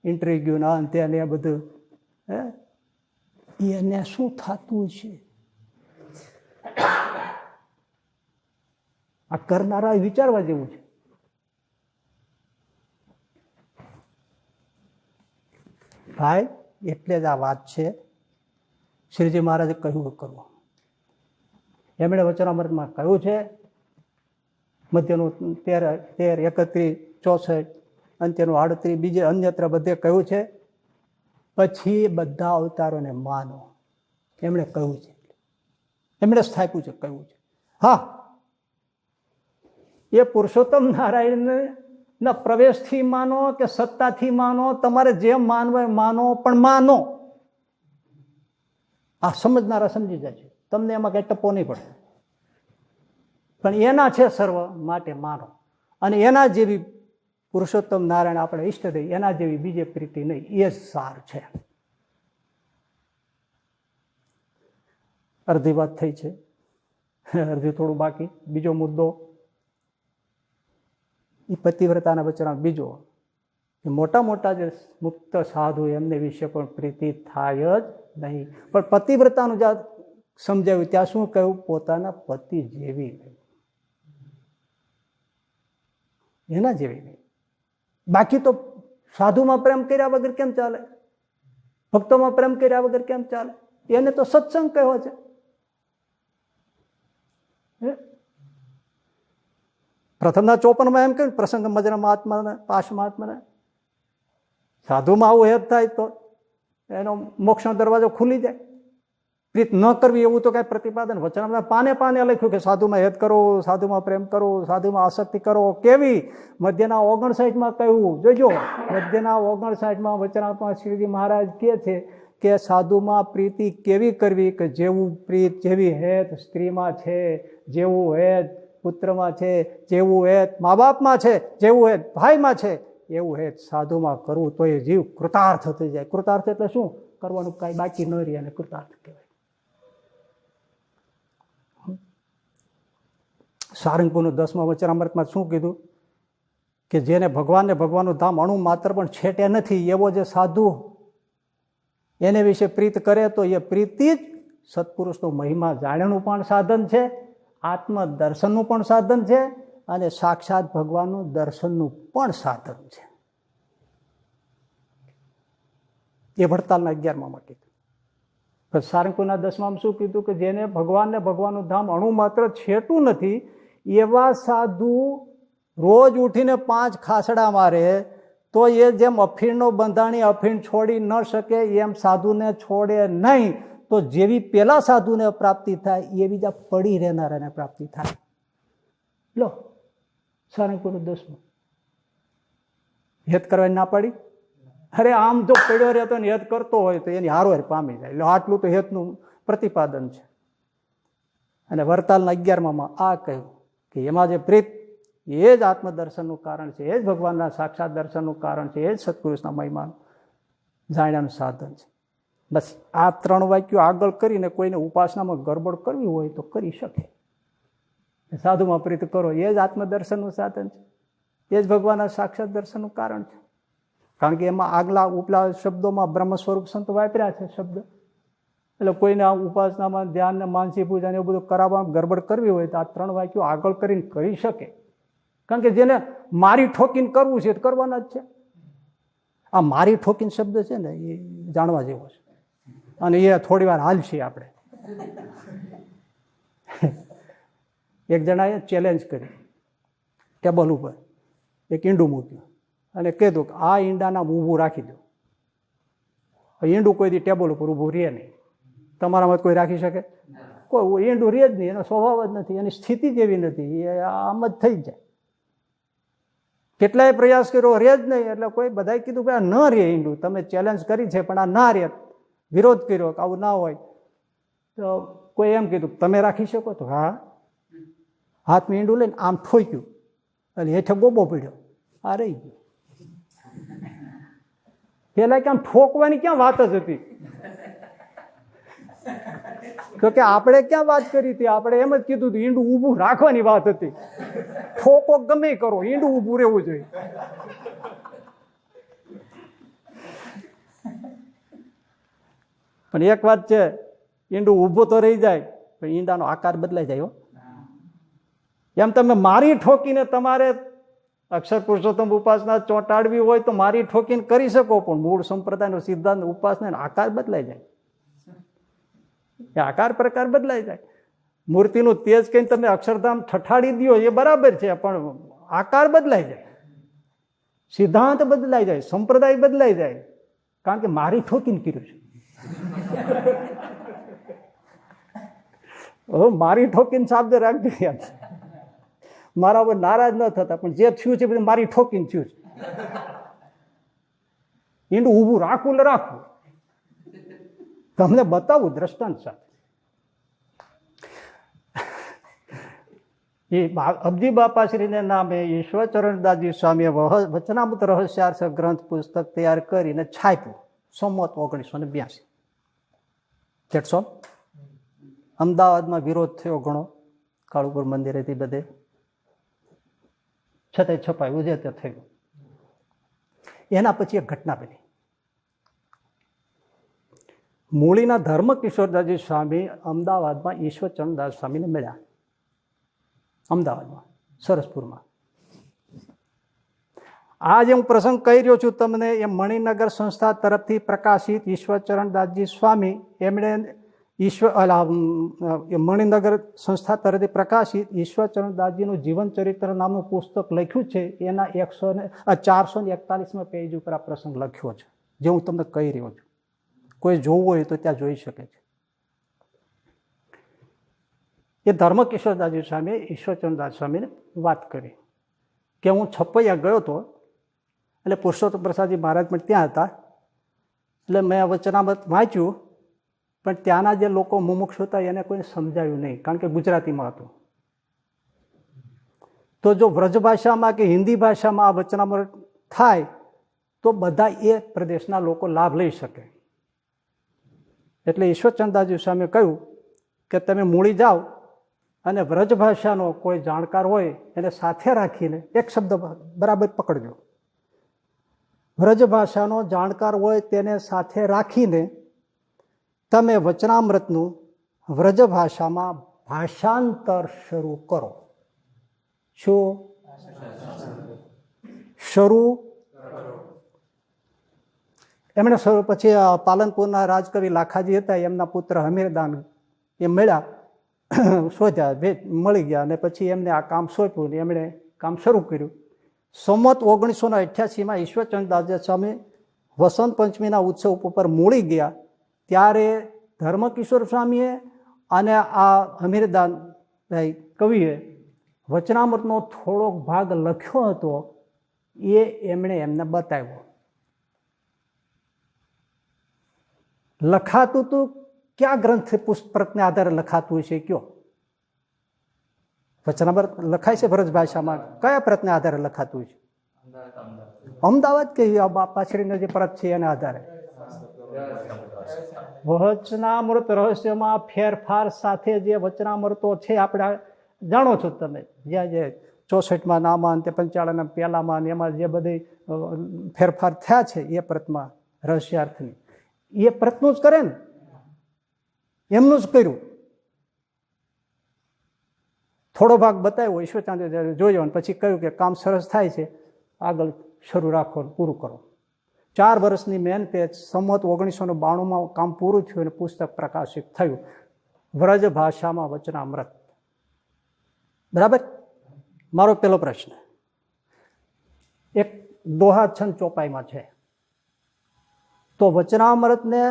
ઇન્ટરવ્યુ ના અંતે ને એ બધું એને શું થતું છે? આ કરનારા વિચારવા જેવું છે. ભાઈ એટલે જ આ વાત છે. શ્રીજી મહારાજે કહ્યું કરવું. એમણે વચનામૃતમાં કહ્યું છે, મધ્યનું 13, 31, 64, અંત્યનું 38, બીજે અન્યત્ર બધે કહ્યું છે. પછી બધા અવતારોને માનો, એમણે કહ્યું છે. એમણે સ્થાપ્યું છે, કહ્યું છે. હા, એ પુરુષોત્તમ નારાયણના પ્રવેશથી માનો કે સત્તાથી માનો, તમારે જેમ માનવા માનો, પણ માનો. આ સમજનારા સમજી જાય છે. તમને એમાં કઈ ટપ્પો નહીં પડે. પણ એના છે સર્વ, માટે માનો. અને એના જેવી પુરુષોત્તમ નારાયણ આપણે ઈષ્ટદેવ, એના જેવી બીજે પ્રીતિ નહીં. એ જ સાર છે. અડધી વાત થઈ છે, અડધી થોડું બાકી. બીજો મુદ્દો એ પતિવ્રતાના વચન. બીજો કે મોટા મોટા જે મુક્ત સાધુ એમને વિશે પણ પ્રીતિ થાય જ નહીં. પણ પતિવ્રતાનું જ્યાં સમજાવ્યું ત્યાં શું કહ્યું? પોતાના પતિ જેવી, એના જેવી નહીં. બાકી તો સાધુમાં પ્રેમ કર્યા વગર કેમ ચાલે? ભક્તોમાં પ્રેમ કર્યા વગર કેમ ચાલે? એને તો સત્સંગ કહ્યો છે. પ્રથમના 54 એમ કહ્યું, પ્રસંગ મજરા મહાત્મા પાશ મહાત્મા. સાધુમાં આવું હેત થાય તો એનો મોક્ષનો દરવાજો ખુલી જાય. પ્રીત ન કરવી એવું તો કાંઈ પ્રતિપાદન વચનામૃતમાં પાને પાને લખ્યું કે સાધુમાં હેત કરો, સાધુમાં પ્રેમ કરો, સાધુમાં આસક્તિ કરો. કેવી? મધ્યના 59માં કહ્યું. જોજો, મધ્યના 59માં વચનામૃતમાં શ્રીજી મહારાજ કહે છે કે સાધુમાં પ્રીતિ કેવી કરવી કે જેવું પ્રીત, જેવી હેત સ્ત્રીમાં છે, જેવું હેત પુત્રમાં છે, જેવું હેત મા બાપમાં છે, જેવું હેત ભાઈમાં છે, એવું હેત સાધુમાં કરવું તો એ જીવ કૃતાર્થ થઈ જાય. કૃતાર્થ એટલે શું? કરવાનું કાંઈ બાકી ન રહે અને કૃતાર્થ કહેવાય. સારંગપુરનું 10મા વચનામૃતમાં શું કીધું કે જેને ભગવાનને ભગવાનનું ધામ અણુ માત્ર પણ છેટે નથી એવો જે સાધુ એને વિશે પ્રીત કરે તો એ પ્રીતિ જ સત્પુરુષનો મહિમા જાણવાનું પણ સાધન છે, આત્મદર્શનનું પણ સાધન છે અને સાક્ષાત ભગવાનનું દર્શનનું પણ સાધન છે. એ વડતાલના 11માં કીધું. સારંગપુરના 10માં શું કીધું કે જેને ભગવાનને ભગવાનનું ધામ અણુ માત્ર છેટું નથી એવા સાધુ રોજ ઉઠીને 5 ખાસડા મારે તો એ જેમ અફીણનો બંધાણી અફીણ છોડી ન શકે એમ સાધુને છોડે નહીં તો જેવી પેલા સાધુને પ્રાપ્તિ થાય એ બીજા પડી રહેનારાને પ્રાપ્તિ થાય. લો, સારંગપુરનું 10મું હેત કરવાની ના પાડી. અરે આમ જો પડ્યો રહેતો ને હેત કરતો હોય તો એની હારોહાર પામી જાય. એટલે આટલું તો હેતનું પ્રતિપાદન છે. અને વરતાલના 11માં આ કહ્યું કે એમાં જે પ્રીત એ જ આત્મદર્શનનું કારણ છે, એ જ ભગવાનના સાક્ષાત દર્શનનું કારણ છે, એ જ સત્પુરુષના મહિમાનું જાણ્યાનું સાધન છે. બસ આ 3 વાક્યો આગળ કરીને કોઈને ઉપાસનામાં ગરબડ કરવી હોય તો કરી શકે. સાધુમાં પ્રીત કરો એ જ આત્મદર્શનનું સાધન છે, એ જ ભગવાનના સાક્ષાત દર્શનનું કારણ છે. કારણ કે એમાં આગલા ઉપલા શબ્દોમાં બ્રહ્મ સ્વરૂપ સંત વાપર્યા છે શબ્દ. એટલે કોઈને ઉપાસનામાં ધ્યાન, માનસી પૂજા એવું બધું કરાવવામાં ગરબડ કરવી હોય તો આ 3 વાક્યો આગળ કરીને કરી શકે. કારણ કે જેને મારી ઠોકીને કરવું છે તો કરવાના જ છે. આ મારી ઠોકીને શબ્દ છે ને એ જાણવા જેવો છે અને એ થોડી વાર હાલશે. આપણે એક જણાએ ચેલેન્જ કરી ટેબલ ઉપર એક ઈંડું મૂક્યું અને કીધું કે આ ઈંડાના ઊભું રાખી દો. ઈંડું કોઈ દી ટેબલ ઉપર ઊભું રહે નહીં. તમારામાં કોઈ રાખી શકે? કોઈ ઈંડું રહે જ નહીં. એનો સ્વભાવ જ નથી, એની સ્થિતિ જ એવી નથી. એ આમ જ થઈ જાય. કેટલાય પ્રયાસ કર્યો, રહે જ નહીં. એટલે કોઈ બધાએ કીધું કે આ ન રહે ઈંડું, તમે ચેલેન્જ કરી છે પણ આ ના રહે, વિરોધ કર્યો કે આવું ના હોય. તો કોઈ એમ કીધું તમે રાખી શકો? તો હા. હાથમાં ઈંડું લઈને આમ ઠોક્યું અને હેઠે ગોબો પડ્યો, આ રહી ગયું. પેલા ક્યાં ઠોકવાની ક્યાં વાત જ હતી? તો કે આપણે ક્યાં વાત કરી હતી? આપણે એમ જ કીધું હતું ઈંડું ઊભું રાખવાની વાત હતી. ઠોકો ગમે કરો, ઈંડું ઊભું રહેવું જોઈએ. પણ એક વાત છે, ઈંડું ઊભું તો રહી જાય પણ ઈંડાનો આકાર બદલાઈ જાય. એમ તમે મારી ઠોકીને તમારે અક્ષર પુરુષોત્તમ ઉપાસના ચોંટાડવી હોય તો મારી ઠોકીને કરી શકો, પણ મૂળ સંપ્રદાયનો સિદ્ધાંત ઉપાસના આકાર બદલાઈ જાય. એ આકાર પ્રકાર બદલાઈ જાય. મૂર્તિનું તેજ કહીને તમે અક્ષરધામ ઠઠાડી દો એ બરાબર છે, પણ આકાર બદલાઈ જાય, સિદ્ધાંત બદલાઈ જાય, સંપ્રદાય બદલાઈ જાય. કારણ કે મારી ઠોકીને કર્યું છે. મારી ઠોકીને શબ્દ રાખજો યાદ. મારા ઉપર નારાજ ન થતા, પણ જે થયું છે બધું મારી ઠોકીને થયું છે. ઈંડું ઊભું રાખવું એટલે રાખવું. તમને બતાવું દ્રષ્ટાંત સાથે. એ અબજી બાપાશ્રીને નામે ઈશ્વરચરણદાસજી સ્વામીએ વચનામૃત રહસ્યાર્થ ગ્રંથ પુસ્તક તૈયાર કરીને છાપ્યું. સંમત 1982. કેટલસો અમદાવાદમાં વિરોધ થયો ઘણો, કાળુપુર મંદિરેથી બધે, છતાંય છપાયું છે તે થયું. એના પછી એક ઘટના બની. મૂળીના ધર્મ કિશોરદાસજી સ્વામી અમદાવાદમાં ઈશ્વરચરણદાસ સ્વામીને મળ્યા. અમદાવાદમાં સરસપુરમાં. આ જે હું પ્રસંગ કહી રહ્યો છું તમને, એ મણિનગર સંસ્થા તરફથી પ્રકાશિત ઈશ્વરચરણદાસજી સ્વામી એમણે મણિનગર સંસ્થા તરફથી પ્રકાશિત ઈશ્વરચરણદાસજીનું જીવન ચરિત્ર નામનું પુસ્તક લખ્યું છે. એના 441 પેજ ઉપર આ પ્રસંગ લખ્યો છે, જે હું તમને કહી રહ્યો છું. કોઈ જોવું હોય તો ત્યાં જોઈ શકે છે. એ ધર્મકિશોરદાસજી સ્વામીએ ઈશ્વરચંદ્રદાસ સ્વામીને વાત કરી કે હું છપૈયા ગયો હતો, એટલે પુરુષોત્તમ પ્રસાદજી મહારાજ પણ ત્યાં હતા, એટલે મેં વચનામૃત વાંચ્યું, પણ ત્યાંના જે લોકો મુમુક્ષુ હતા એને કોઈને સમજાયું નહીં, કારણ કે ગુજરાતીમાં હતું. તો જો વ્રજ ભાષામાં કે હિન્દી ભાષામાં આ વચનામૃત થાય તો બધા એ પ્રદેશના લોકો લાભ લઈ શકે. એટલે ઈશ્વરચંદ્રદાસજી સ્વામીએ કહ્યું કે તમે મૂળી જાઓ અને વ્રજ ભાષાનો કોઈ જાણકાર હોય એને સાથે રાખીને એક શબ્દ બરાબર પકડજો. વ્રજ ભાષાનો જાણકાર હોય તેને સાથે રાખીને તમે વચનામૃતનું વ્રજ ભાષામાં ભાષાંતર શરૂ કરો. શું શરૂ? એમણે પછી પાલનપુરના રાજકવિ લાખાજી હતા, એમના પુત્ર હમીરદાન એ મળ્યા, શોધ્યા, મળી ગયા, અને પછી એમને આ કામ સોંપ્યું ને એમણે કામ શરૂ કર્યું. સંમત 1988માં ઈશ્વરચંદ્રદાસ સ્વામી વસંત પંચમીના ઉત્સવ ઉપર મૂળી ગયા, ત્યારે ધર્મકિશોર સ્વામીએ અને આ હમીરદાન કવિએ વચનામૃતનો થોડોક ભાગ લખ્યો હતો, એ એમણે એમને બતાવ્યો. લખાતું તું ક્યાં ગ્રંથ પુસ્તકને આધારે લખાતું છે? કયો વચનામૃત લખાય છે વ્રજ ભાષામાં? કયા પ્રતને આધારે લખાતું છે? અમદાવાદ કે પાછળનો જે પ્રત છે એના આધારે? વચનામૃત રહસ્યમાં ફેરફાર સાથે જે વચનામૃતો છે, આપણે જાણો છો તમે, જ્યાં જે 64માં નામાં તે 55ના પહેલામાં એમાં જે બધી ફેરફાર થયા છે એ પ્રતમાં રહસ્યાર્થની, એ પ્રતનું જ કરે ને, એમનું જ કર્યું. થોડો ભાગ બતાવ્યો, ઈશ્વરચંદ્ર જોયો અને પછી કહ્યું કે કામ સરસ થાય છે, આગળ શરૂ રાખો, પૂરું કરો. 4 વર્ષની મહેનતે સંમત 1992માં કામ પૂરું થયું અને પુસ્તક પ્રકાશિત થયું, વ્રજ ભાષામાં વચનામૃત. બરાબર. મારો પહેલો પ્રશ્ન, એક દોહા છંદ ચોપાઈમાં છે, તો વચનામૃતને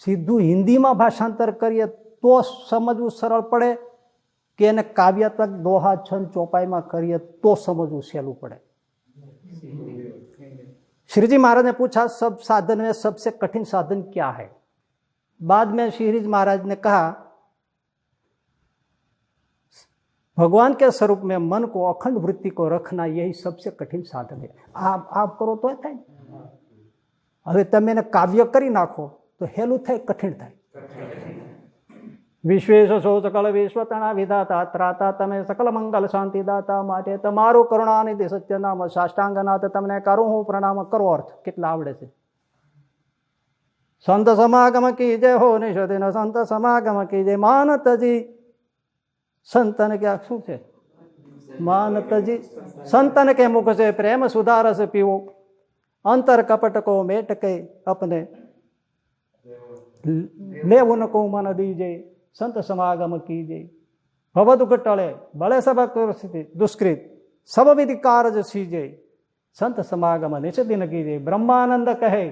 સીધું હિન્દીમાં ભાષાંતર કરીએ તો સમજવું સરળ પડે કે એને કાવ્યાત્મક દોહા છંદ ચોપાઈમાં કરીએ તો સમજવું સહેલું પડે? श्री जी महाराज ने पूछा सब साधन में सबसे कठिन साधन क्या है? बाद में श्री जी महाराज ने कहा भगवान के स्वरूप में मन को अखंड वृत्ति को रखना यही सबसे कठिन साधन है. आप करो तो થાય. હવે તમે એને કાવ્ય કરી નાખો તો હેલું થાય, કઠિન થાય. વિશ્વેશ સૌ સકળ વિશ્વતના વિધાતા ત્રાતા તમે સકલ મંગલ શાંતિ દાતા, માટે તમારું કરુણાનિધિ સત્ય નામ સાષ્ટાંગનાથ તમને કરું હું પ્રણામ. કરો અર્થ કેટલા આવડે છે? સંત સમાગમ કી જય હો નિષદિન સંત સમાગમ કી જય. માનતજી સંતન ક્યાં શું છે? માનતજી સંતન કે મુખ से प्रेम सुधारस पीवो, अंतर कपट को मेट के अपने ले उनको मन दीजे. संत समागम कीजे भव दुख टले बड़े सब दुष्कृत सब विधि कारज सीजे. संत समागम निश्चिन कीजे. ब्रह्मानंद कहे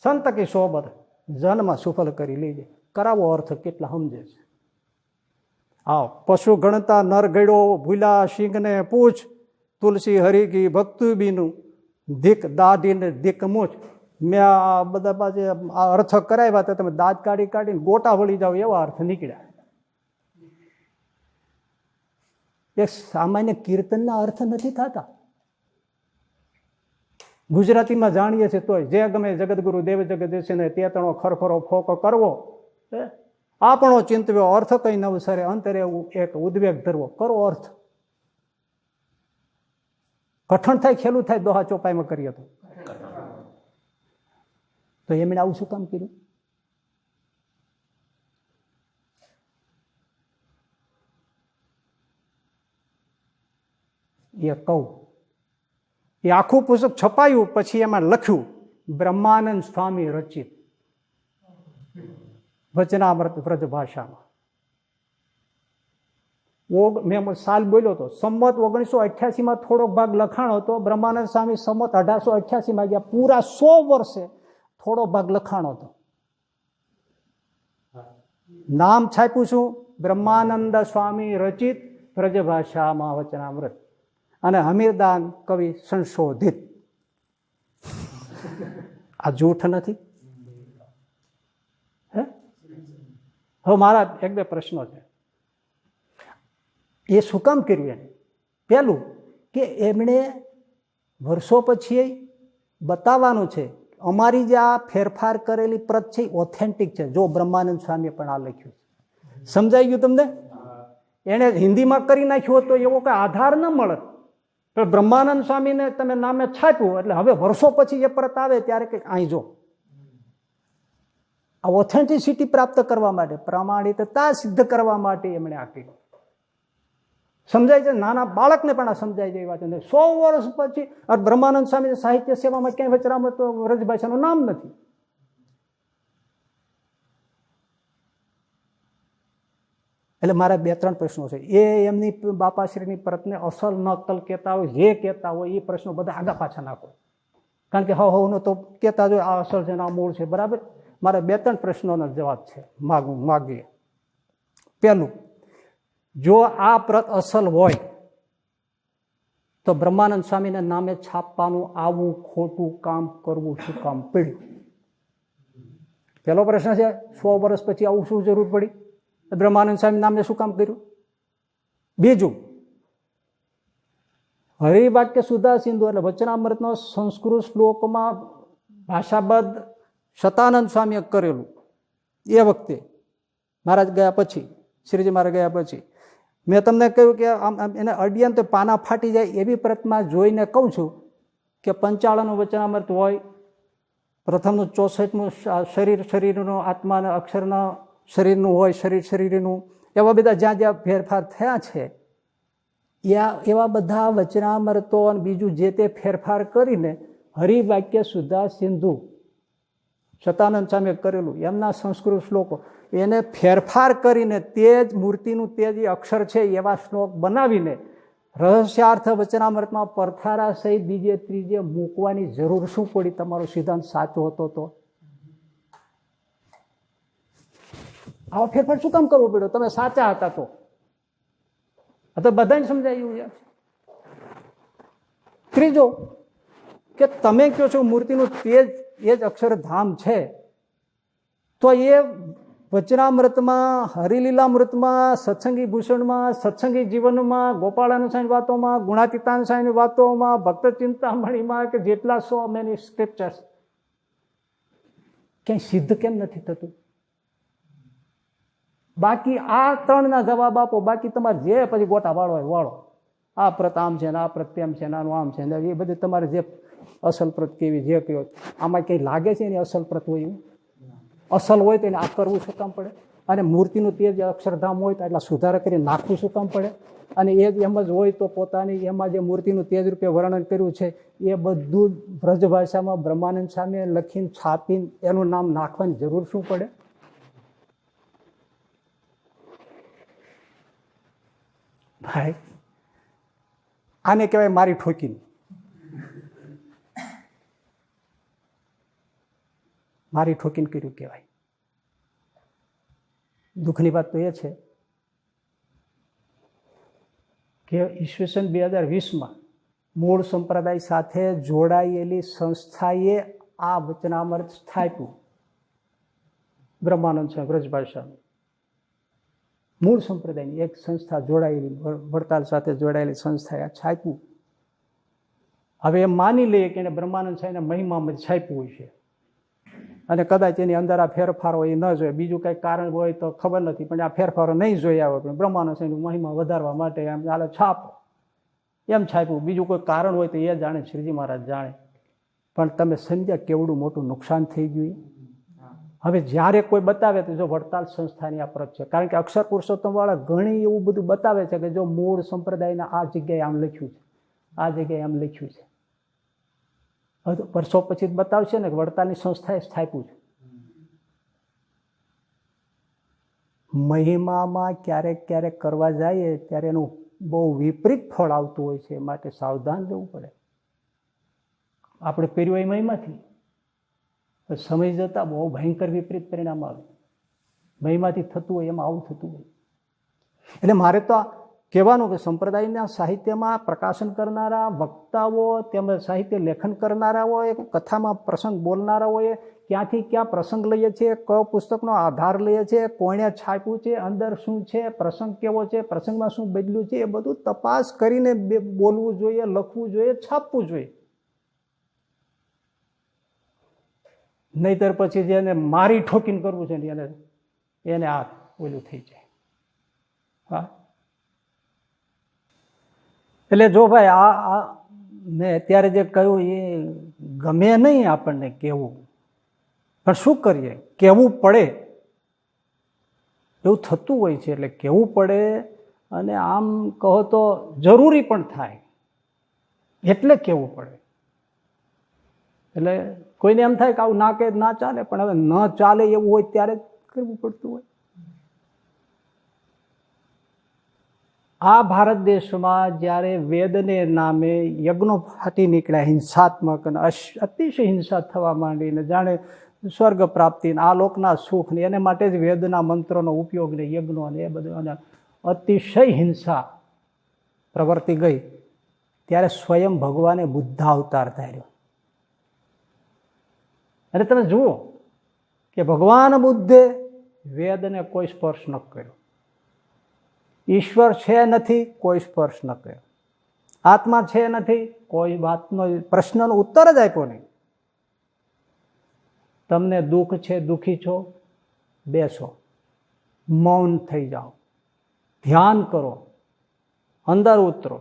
संत की सोबत जन्म सुफल करी लीजे. करावो अर्थ કેટલા સમજે છે? आओ पशु गणता नर गड़ो भूला सिंह ने पूछ, तुलसी हरि की भक्ति बीनु दिक दादी ने दिक मूछ. મેં આ બધા પાસે આ અર્થ કરાવ્યા તો તમે દાંત કાઢી કાઢીને ગોટા વળી જાઓ એવા અર્થ નીકળ્યા. એક સામાન્ય કીર્તનના અર્થ નથી થતા. ગુજરાતીમાં જાણીએ છીએ તોય જે ગમે જગદગુરુ દેવ જગદીશને તેતણો ખરખરો ફોકો કરવો, આપણો ચિંતવ્યો અર્થ કઈ નવસરે અંતરે એવું એક ઉદ્વેગ ધરવો. કરો અર્થ. કઠણ થાય, ખેલું થાય, દોહા ચોપાઈમાં કરીએ તો એમણે આવું શું કામ કર્યું? એ કહું, એ આખું પુસ્તક છપાયું, પછી એમાં લખ્યું બ્રહ્માનંદ સ્વામી રચિત વચનામૃત વ્રજ ભાષામાં. મેં સાલ બોલ્યો હતો, સંમત 1988માં થોડોક ભાગ લખાણો હતો. બ્રહ્માનંદ સ્વામી સંમત 1888માં ગયા. પૂરા 100 વર્ષે થોડો ભાગ લખાણો હતો. નામ છાપ્યું છું બ્રહ્માનંદ સ્વામી રચિત વ્રજભાષામાં વચનામૃત અને હમીરદાન કવિ સંશોધિત. આ જૂઠ નથી? હવે મારા એક બે પ્રશ્નો છે. એ શું કામ કર્યું એને? પહેલું કે એમણે વર્ષો પછી બતાવવાનું છે અમારી જે આ ફેરફાર કરેલી પ્રત છે ઓથેન્ટિક છે. જો બ્રહ્માનંદ સ્વામીએ પણ આ લખ્યું છે. સમજાઈ ગયું તમને? એણે હિન્દીમાં કરી નાખ્યું હોત તો એવો કઈ આધાર ન મળે. પણ બ્રહ્માનંદ સ્વામીને તમે નામે છાપ્યું એટલે હવે વર્ષો પછી એ પ્રત આવે ત્યારે કંઈક અહીં જો આ ઓથેન્ટિસિટી પ્રાપ્ત કરવા માટે, પ્રામાણિકતા સિદ્ધ કરવા માટે એમણે આ કર્યું. સમજાય છે? નાના બાળકને પણ આ સમજાય છે એ વાત. 100 વર્ષ પછી બ્રહ્માનંદ સ્વામી સાહિત્ય સેવામાં ક્યાંય વચનામૃત વ્રજભાષાનું નામ નથી. એટલે મારા 2-3 પ્રશ્નો છે. એ એમની બાપાશ્રીની પ્રતને અસલ નકલ કહેતા હોય, જે કહેતા હોય એ પ્રશ્નો બધા આગા પાછા નાખો. કારણ કે હવનો તો કહેતા જ હોય આ અસલ છે આ મૂળ છે. બરાબર? મારા 2-3 પ્રશ્નોનો જવાબ છે માગીએ. પહેલું, જો આ પ્રત અસલ હોય તો બ્રહ્માનંદ સ્વામીના નામે છાપવાનું આવું ખોટું કામ કરવું શું કામ પડ્યું? પહેલો પ્રશ્ન છે. 100 વર્ષ પછી આવું શું જરૂર પડી? બ્રહ્માનંદ સ્વામી નામે શું કામ કર્યું? બીજું, હરિવાક્ય સુધા સિંધુ એટલે વચનામૃતનો સંસ્કૃત શ્લોકમાં ભાષાબદ્ધ શતાનંદ સ્વામીએ કરેલું એ વખતે મહારાજ ગયા પછી, શ્રીજી મહારાજ ગયા પછી મેં તમને કહ્યું કે આમ એને અડીએ તો પાના ફાટી જાય એવી પ્રતમાં જોઈને કહું છું કે 55નું વચનામૃત હોય, પ્રથમનું 64મું શરીરનું આત્માના અક્ષરના શરીરનું હોય, શરીરનું, એવા બધા જ્યાં જ્યાં ફેરફાર થયા છે એવા બધા વચનામૃતો અને બીજું જે તે ફેરફાર કરીને હરિવાક્ય સુધા સિંધુ શતાનંદ સ્વામીએ કરેલું એમના સંસ્કૃત શ્લોકો એને ફેરફાર કરીને તે જ મૂર્તિનું તે જ અક્ષર છે એવા શ્લોક બનાવીને રહસ્યાર્થ વચનામૃતમાં પરથારા સહિત બીજે ત્રીજે મૂકવાની જરૂર શું પડી? તમારો સિદ્ધાંત સાચો હતો તો આવો ફેરફાર શું કામ કરવો પડ્યો? તમે સાચા હતા તો બધાને સમજાયું છે. ત્રીજો કે તમે કહો છો મૂર્તિનું તે જ એ જ અક્ષરધામ છે તો એ વચનામૃતમાં, હરિલીલામૃતમાં, સત્સંગી ભૂષણમાં, સત્સંગી જીવનમાં, ગોપાળાનંદ સ્વામી વાતોમાં, ગુણાતીતાનંદ સ્વામીની વાતોમાં, ભક્ત ચિંતામણીમાં કે જેટલા 100 મેની સ્ક્રિપ્ચર્સ ક્યાંય સિદ્ધ કેમ નથી થતું? બાકી આ 3ના જવાબ આપો. બાકી તમારે જે પછી ગોટા વાળો હોય વાળો. આ પ્રત આમ છે ને આ પ્રત તેમ છે ને આનું આમ છે ને એ બધું તમારે જે અસલ પ્રત કેવી જે કહો આમાં કંઈ લાગે છે ને અસલ પ્રત હોય એવું? અસલ હોય તો એને આ કરવું શું કામ પડે? અને મૂર્તિનું તે જ અક્ષરધામ હોય તો એટલા સુધારા કરી નાખવું શું કામ પડે? અને એ જ એમ જ હોય તો પોતાની એમાં જે મૂર્તિનું તેજ રૂપે વર્ણન કર્યું છે એ બધું વ્રજભાષામાં બ્રહ્માનંદ સ્વામીએ લખીને છાપીને એનું નામ નાખવાની જરૂર શું પડે? ભાઈ આને કહેવાય મારી ઠોકીને. મારી ઠોકીને કર્યું કહેવાય. દુઃખની વાત તો એ છે કે ઈસવીસન 2020માં મૂળ સંપ્રદાય સાથે જોડાયેલી સંસ્થાએ આ વચનામૃત સ્થાપ્યું. બ્રહ્માનંદ સ્વામી વ્રજભાષાનું મૂળ સંપ્રદાયની એક સંસ્થા જોડાયેલી, વડતાલ સાથે જોડાયેલી સંસ્થાએ છાપ્યું. હવે એમ માની લઈએ કે એને બ્રહ્માનંદ સ્વામીના મહિમામાં છાપ્યું હોય છે અને કદાચ એની અંદર આ ફેરફારો એ ન જોઈએ, બીજું કંઈક કારણ હોય તો ખબર નથી, પણ આ ફેરફારો નહીં જોયા હોય પણ બ્રહ્માનંદ સ્વામીની મહિમા વધારવા માટે એમ ચાલે છાપો એમ છાપ્યું. બીજું કોઈ કારણ હોય તો એ જાણે, શ્રીજી મહારાજ જાણે. પણ તમે સમજ્યા કેવડું મોટું નુકસાન થઈ ગયું? હવે જ્યારે કોઈ બતાવે તો જો વડતાલ સંસ્થાની આ પ્રત છે, કારણ કે અક્ષર પુરુષોત્તમ વાળા ઘણી એવું બધું બતાવે છે કે જો મૂળ સંપ્રદાયના આ જગ્યાએ આમ લખ્યું છે, આ જગ્યાએ આમ લખ્યું છે. હવે વર્ષો પછી બતાવશે ને કે વડતાલની સંસ્થાએ સ્થાપ્યું છે. મહિમામાં ક્યારેક ક્યારેક કરવા જઈએ ત્યારે એનું બહુ વિપરીત ફળ આવતું હોય છે, માટે સાવધાન રહેવું પડે. આપણે પહેર્યું એ મહિમાથી સમય જતા બહુ ભયંકર વિપરીત પરિણામ આવે. મહિમાથી થતું હોય એમાં આવું થતું હોય. એટલે મારે તો કહેવાનું કે સંપ્રદાયના સાહિત્યમાં પ્રકાશન કરનારા વક્તાઓ તેમજ સાહિત્ય લેખન કરનારાઓએ, કથામાં પ્રસંગ બોલનારાઓએ ક્યાંથી ક્યાં પ્રસંગ લઈએ છીએ, કયો પુસ્તકનો આધાર લઈએ છીએ, કોણે છાપ્યું છે, અંદર શું છે, પ્રસંગ કેવો છે, પ્રસંગમાં શું બદલ્યું છે, એ બધું તપાસ કરીને બોલવું જોઈએ, લખવું જોઈએ, છાપવું જોઈએ. નહીતર પછી જેને મારી ઠોકીને કરવું છે ને એને આ ઓલું થઈ જાય. હા, એટલે જો ભાઈ આ મેં અત્યારે જે કહ્યું એ ગમે નહીં આપણને કહેવું, પણ શું કરીએ, કહેવું પડે એવું થતું હોય છે. એટલે કહેવું પડે અને આમ કહો તો જરૂરી પણ થાય એટલે કહેવું પડે. એટલે કોઈને એમ થાય કે આવું ના કહે ના ચાલે, પણ હવે ન ચાલે એવું હોય ત્યારે જ કરવું પડતું હોય. આ ભારત દેશમાં જ્યારે વેદને નામે યજ્ઞો ફાટી નીકળ્યા, હિંસાત્મક અને અતિશય હિંસા થવા માંડીને જાણે સ્વર્ગ પ્રાપ્તિ, આ લોકના સુખ ને એને માટે જ વેદના મંત્રોનો ઉપયોગ ને યજ્ઞો ને એ બધું, અને અતિશય હિંસા પ્રવર્તી ગઈ, ત્યારે સ્વયં ભગવાને બુદ્ધ અવતાર ધાર્યો. અને તમે જુઓ કે ભગવાન બુદ્ધે વેદને કોઈ સ્પર્શ ન કર્યો. ઈશ્વર છે નથી, કોઈ સ્પર્શ ન કર્યો. આત્મા છે નથી, કોઈ વાતનો પ્રશ્નનો ઉત્તર જ આપ્યો નહીં. તમને દુઃખ છે, દુઃખી છો, બેસો, મૌન થઈ જાઓ, ધ્યાન કરો, અંદર ઉતરો,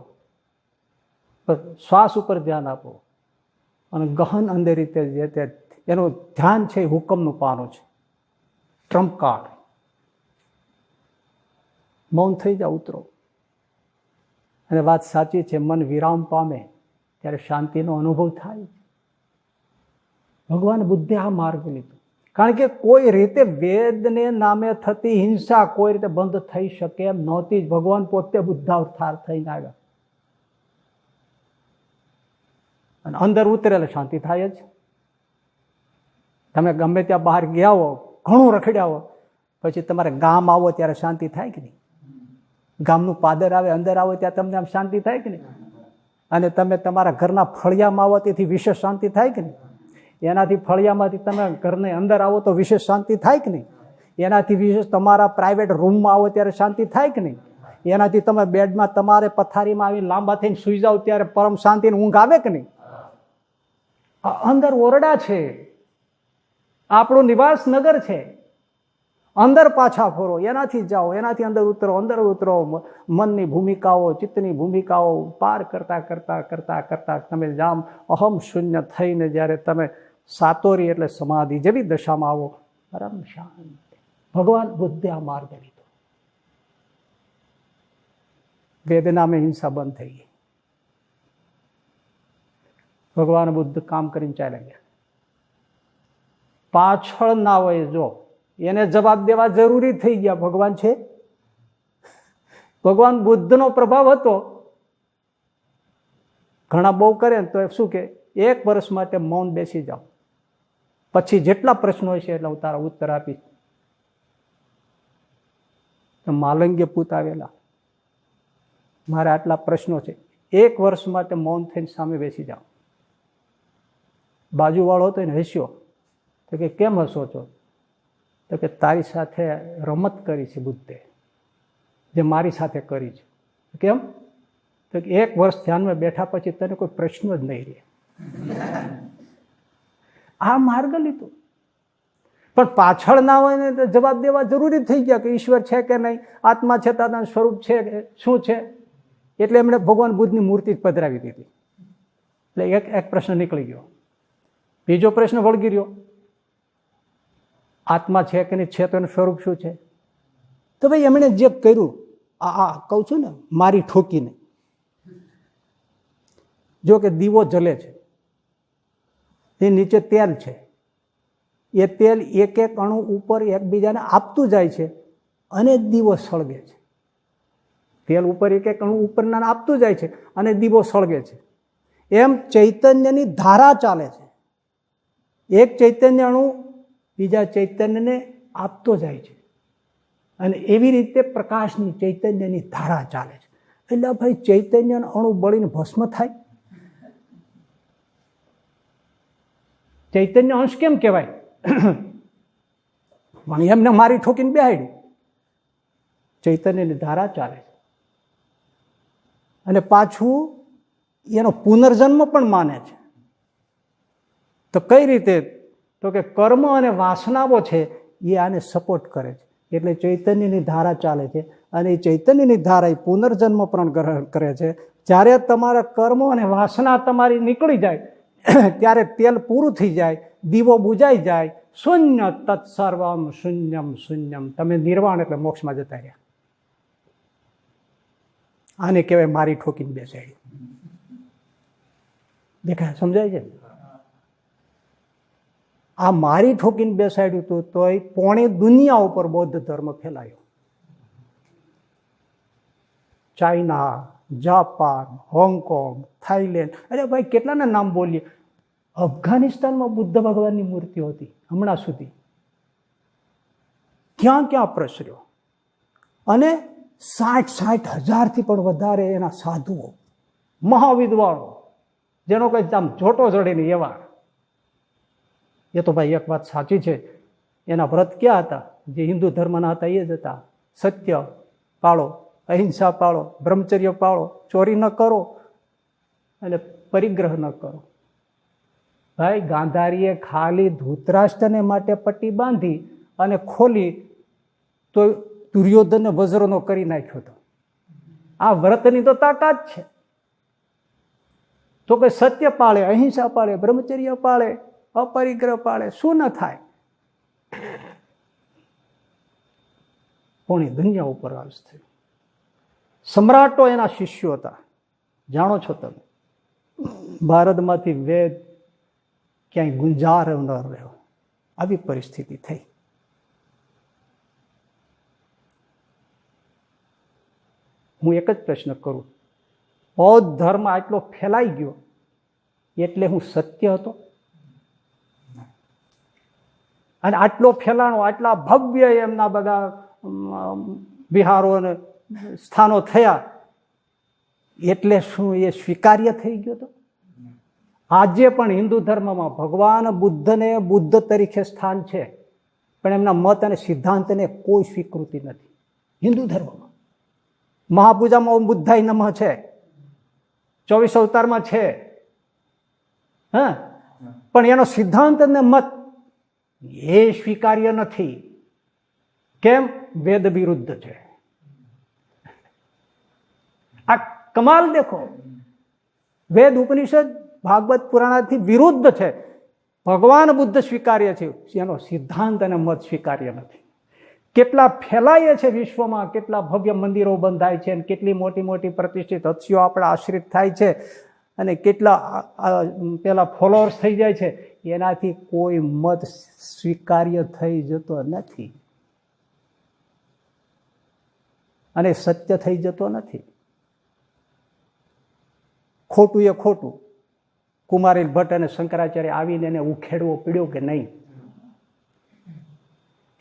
શ્વાસ ઉપર ધ્યાન આપો, અને ગહન અંદર રીતે જે તે એનું ધ્યાન છે એ હુકમનું પાનું છે, ટ્રમ્પ કાર્ડ. મૌન થઈ જાઓ, ઉતરો. અને વાત સાચી છે, મન વિરામ પામે ત્યારે શાંતિનો અનુભવ થાય. ભગવાન બુદ્ધે આ માર્ગ લીધો, કારણ કે કોઈ રીતે વેદને નામે થતી હિંસા કોઈ રીતે બંધ થઈ શકે એમ નહોતી. ભગવાન પોતે બુદ્ધાવતાર થઈને આવ્યા, અને અંદર ઉતરેલે શાંતિ થાય જ. તમે ગમે ત્યાં બહાર ગયા હો, ઘણું રખડ્યા હો, પછી તમારે ગામ આવો ત્યારે શાંતિ થાય કે નહીં? ગામનું પાદર આવે, અંદર આવો ત્યાં તમને આમ શાંતિ થાય કે નહીં? અને તમે તમારા ઘરના ફળિયામાં આવો તેથી વિશેષ શાંતિ થાય કે નહીં? એનાથી ફળિયામાંથી તમે ઘરની અંદર આવો તો વિશેષ શાંતિ થાય કે નહીં? એનાથી વિશેષ તમારા પ્રાઇવેટ રૂમમાં આવો ત્યારે શાંતિ થાય કે નહીં? એનાથી તમે બેડમાં તમારે પથારીમાં આવી લાંબા થઈને સુઈ જાઓ ત્યારે પરમ શાંતિની ઊંઘ આવે કે નહીં? અંદર ઓરડા છે, આપણું નિવાસ નગર છે, અંદર પાછા ફરો, એનાથી જાઓ, એનાથી અંદર ઉતરો. મનની ભૂમિકાઓ, ચિત્તની ભૂમિકાઓ પાર કરતા કરતા કરતા કરતા તમે જામ અહમ શૂન્ય થઈને જ્યારે તમે સાતોરી એટલે સમાધિ જેવી દશામાં આવો, પરમ શાંતિ. ભગવાન બુદ્ધે આ માર્ગ લીધો. વેદ નામે હિંસા બંધ થઈ ગઈ. ભગવાન બુદ્ધ કામ કરીને ચાલ્યા ગયા. પાછળ ના હોય, જો એને જવાબ દેવા જરૂરી થઈ ગયા. ભગવાન છે, ભગવાન બુદ્ધનો પ્રભાવ હતો. ઘણા બહુ કરે ને તો શું કે 1 વર્ષ માટે મૌન બેસી જાઓ, પછી જેટલા પ્રશ્નો હશે એટલા હું તારા ઉત્તર આપીશ. માલંગે પૂત આવેલા, મારે આટલા પ્રશ્નો છે, 1 વર્ષ માટે મૌન થઈને સામે બેસી જાઓ. બાજુવાળો હતો એને હસ્યો, તો કે કેમ હસો છો? તો કે તારી સાથે રમત કરી છે બુદ્ધે, જે મારી સાથે કરી છે. કેમ? તો કે 1 વર્ષ ધ્યાનમાં બેઠા પછી તને કોઈ પ્રશ્ન જ નહીં રહે. આ માર્ગ લીધો. પણ પાછળ ના હોય ને તો જવાબ દેવા જરૂરી થઈ ગયા કે ઈશ્વર છે કે નહીં, આત્મા છે, તારું સ્વરૂપ છે, શું છે. એટલે એમણે ભગવાન બુદ્ધની મૂર્તિ જ પધરાવી દીધી. એટલે એક પ્રશ્ન નીકળી ગયો. બીજો પ્રશ્ન વળગી રહ્યો, આત્મા છે કે નહીં, છે તો એનું સ્વરૂપ શું છે? તો ભાઈ એમણે જે કર્યું, આ કહું છું ને, મારી ઠોકીને. જો કે દીવો જલે છે, એ નીચે તેલ છે, એ તેલ એક એક અણુ ઉપર એકબીજાને આપતું જાય છે અને દીવો સળગે છે. તેલ ઉપર એક એક અણુ ઉપરના આપતું જાય છે અને દીવો સળગે છે. એમ ચૈતન્યની ધારા ચાલે છે. એક ચૈતન્ય અણુ બીજા ચૈતન્યને આપતો જાય છે. અને એવી રીતે પ્રકાશની ચૈતન્યની ધારા ચાલે છે. એટલે ભાઈ ચૈતન્યનો અણુ બળીને ભસ્મ થાય? ચૈતન્ય અંશ કેમ કહેવાય? પણ એમને મારી ઠોકીને બેહાડ્યું. ચૈતન્યની ધારા ચાલે છે. અને પાછું એનો પુનર્જન્મ પણ માને છે. તો કઈ રીતે? તો કે કર્મ અને વાસનાઓ છે એ આને સપોર્ટ કરે છે. એટલે ચૈતન્યની ધારા ચાલે છે. અને એ ચૈતન્યની ધારા એ પુનર્જન્મ પણ ગ્રહણ કરે છે. જ્યારે તમારા કર્મ અને વાસના તમારી નીકળી જાય ત્યારે તેલ પૂરું થઈ જાય, દીવો બુજાઈ જાય, શૂન્ય તત્સર્વમ શૂન્યમ શૂન્યમ, તમે નિર્વાણ એટલે મોક્ષમાં જતા રહ્યા. આને કહેવાય મારી ઠોકીને બેસાડી. દેખાય? સમજાય છે? આ મારી ઠોકીને બેસાડ્યું હતું તોય પોણી દુનિયા ઉપર બૌદ્ધ ધર્મ ફેલાયો. ચાઇના, જાપાન, હોંગકોંગ, થાઈલેન્ડ, અરે ભાઈ કેટલાના નામ બોલીએ. અફઘાનિસ્તાનમાં બુદ્ધ ભગવાનની મૂર્તિઓ હતી હમણાં સુધી. ક્યાં ક્યાં પ્રસર્યો. અને 60,000 પણ વધારે એના સાધુઓ, મહાવિદ્વાનો, જેનો કઈ આમ જોટો જડે નહીં એવા. એ તો ભાઈ એક વાત સાચી છે, એના વ્રત ક્યાં હતા? જે હિન્દુ ધર્મના હતા એ જ હતા. સત્ય પાળો, અહિંસા પાળો, બ્રહ્મચર્ય પાળો, ચોરી ન કરો અને પરિગ્રહ ન કરો. ભાઈ ગાંધારીએ ખાલી ધૃતરાષ્ટ્રને માટે પટ્ટી બાંધી અને ખોલી તો દુર્યોધનને વજ્રનો કરી નાખ્યો હતો. આ વ્રતની તો તાકાત છે. તો કે સત્ય પાળે, અહિંસા પાળે, બ્રહ્મચર્ય પાળે, અપરિગ્રહ પાળે, શું ન થાય? પૂરી દુનિયા ઉપર રાજ થયું. સમ્રાટો એના શિષ્યો હતા. જાણો છો તમે, ભારતમાંથી વેદ ક્યાંય ગુંજાર ન રહ્યો. આવી પરિસ્થિતિ થઈ. હું એક જ પ્રશ્ન કરું, બૌદ્ધ ધર્મ આટલો ફેલાઈ ગયો એટલે હું સત્ય હતો? અને આટલો ફેલાણો, આટલા ભવ્ય એમના બધા વિહારો અને સ્થાનો થયા એટલે શું એ સ્વીકાર્ય થઈ ગયો હતો? આજે પણ હિન્દુ ધર્મમાં ભગવાન બુદ્ધને બુદ્ધ તરીકે સ્થાન છે, પણ એમના મત અને સિદ્ધાંતને કોઈ સ્વીકૃતિ નથી હિન્દુ ધર્મમાં. મહાપૂજામાં ઓમ બુદ્ધાય નમઃ છે, 24 અવતારમાં છે, હા, પણ એનો સિદ્ધાંત અને મત એ સ્વીકાર્ય નથી. કેમ? વેદ વિરુદ્ધ છે. આ કમાલ દેખો, વેદ ઉપનિષદ ભાગવત પુરાણાથી વિરુદ્ધ છે. ભગવાન બુદ્ધ સ્વીકાર્ય છે, એનો સિદ્ધાંત અને મત સ્વીકાર્ય નથી. કેટલા ફેલાય છે વિશ્વમાં, કેટલા ભવ્ય મંદિરો બંધાય છે, અને કેટલી મોટી મોટી પ્રતિષ્ઠિત હસ્તીઓ આપણા આશ્રિત થાય છે, અને કેટલા પેલા ફોલોઅર્સ થઈ જાય છે, એનાથી કોઈ મત સ્વીકાર્ય થઈ જતો નથી અને સત્ય થઈ જતો નથી. ખોટું એ ખોટું. કુમારીલ ભટ્ટ અને શંકરાચાર્ય આવીને એને ઉખેડવો પડ્યો કે નહીં?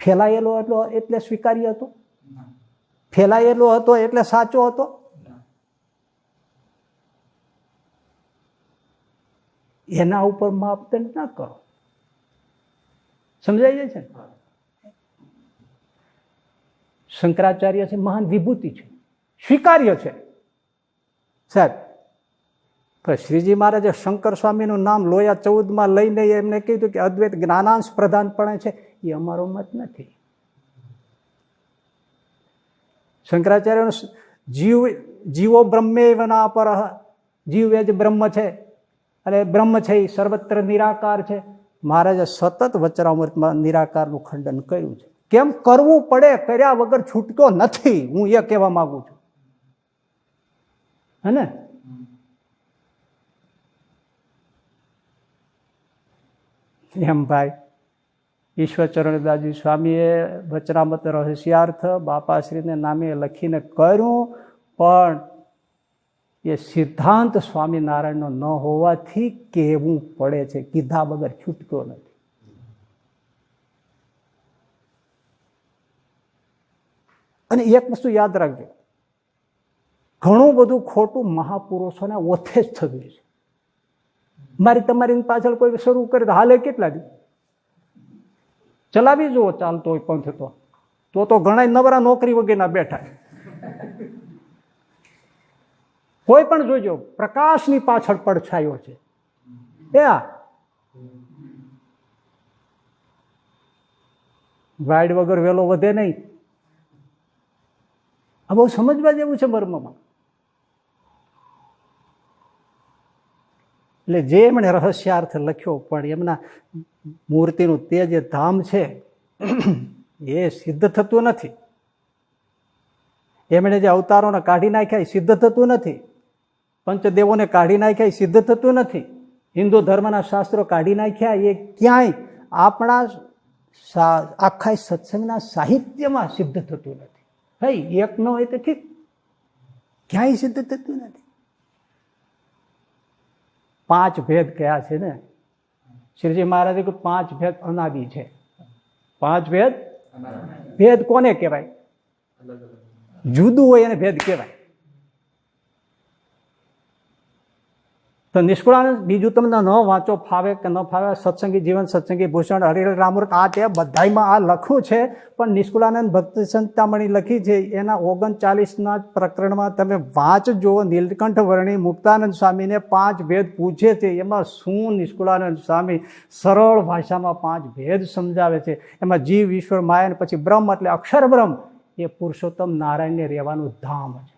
ફેલાયેલો હતો એટલે સ્વીકાર્ય હતો? ફેલાયેલો હતો એટલે સાચો હતો? એના ઉપર માપદંડ ના કરો. સમજાય જાય છે? શંકરાચાર્ય છે મહાન વિભૂતિ છે, સ્વીકાર્ય છે સાહેબ. પણ શ્રીજી મહારાજે શંકર સ્વામીનું નામ લોયા 14માં લઈને એમને કીધું કે અદ્વૈત જ્ઞાનાંશ પ્રધાનપણે છે, એ અમારો મત નથી. શંકરાચાર્યનો જીવો બ્રહ્મેવના પર, જીવ એ જ બ્રહ્મ છે, અને બ્રહ્મ છે એ સર્વત્ર નિરાકાર છે. મહારાજે સતત વચરામૃતમાં નિરાકારનું ખંડન કર્યું છે. કેમ કરવું પડે? કર્યા વગર છૂટકો નથી, હું એ કહેવા માંગુ છું. હે ને? એમ ભાઈ ઈશ્વરચરણદાસજી સ્વામીએ વચનામૃત રહસ્યાર્થ બાપાશ્રીને નામે લખીને કર્યું, પણ એ સિદ્ધાંત સ્વામિનારાયણનો ન હોવાથી કહેવું પડે છે, કીધા વગર છૂટકો નથી. અને એક વસ્તુ યાદ રાખજો, ઘણું બધું ખોટું મહાપુરુષોના ઓથે જ થયું છે. મારી તમારી પાછળ કોઈ શરૂ કરે તો હાલે કેટલા દી ચલાવી જુઓ, ચાલતો હોય પંથ તો ઘણા નવરા નોકરી વગેરેના બેઠા. કોઈ પણ જોજો, પ્રકાશની પાછળ પડછાયો છે. વાઇડ વગર વેલો વધે નહીં. આ બહુ સમજવા જેવું છે મર્મમાં. એટલે જે એમણે રહસ્યાર્થ લખ્યો, પણ એમના મૂર્તિનું તે જે ધામ છે એ સિદ્ધ થતું નથી. એમણે જે અવતારોને કાઢી નાખ્યા એ સિદ્ધ થતું નથી. પંચદેવોને કાઢી નાખ્યા એ સિદ્ધ થતું નથી. હિન્દુ ધર્મના શાસ્ત્રો કાઢી નાખ્યા એ ક્યાંય આપણા આખા સત્સંગના સાહિત્યમાં સિદ્ધ થતું નથી. ભાઈ એક ન હોય તો ઠીક, ક્યાંય સિદ્ધ થતું નથી. 5 ભેદ કયા છે ને શ્રીજી મહારાજે કહ્યું, 5 ભેદ અનાદિ છે. 5 ભેદ, ભેદ કોને કહેવાય? જુદું હોય એને ભેદ કહેવાય. તો નિષ્કુળાનંદ બીજું તમને ન વાંચો, ફાવે કે ન ફાવે, સત્સંગી જીવન, સત્સંગી ભૂષણ, હરિહર રામૃત, આ તે બધામાં આ લખ્યું છે. પણ નિષ્કુળાનંદ ભક્તિ ચિંતામણી લખી છે એના 39ના પ્રકરણમાં તમે વાંચજો. નીલકંઠ વર્ણી મુક્તાનંદ સ્વામીને 5 ભેદ પૂછે છે. એમાં શું નિષ્કુળાનંદ સ્વામી સરળ ભાષામાં 5 ભેદ સમજાવે છે. એમાં જીવ, ઈશ્વર, માયા, પછી બ્રહ્મ એટલે અક્ષર બ્રહ્મ, એ પુરુષોત્તમ નારાયણને રહેવાનું ધામ છે.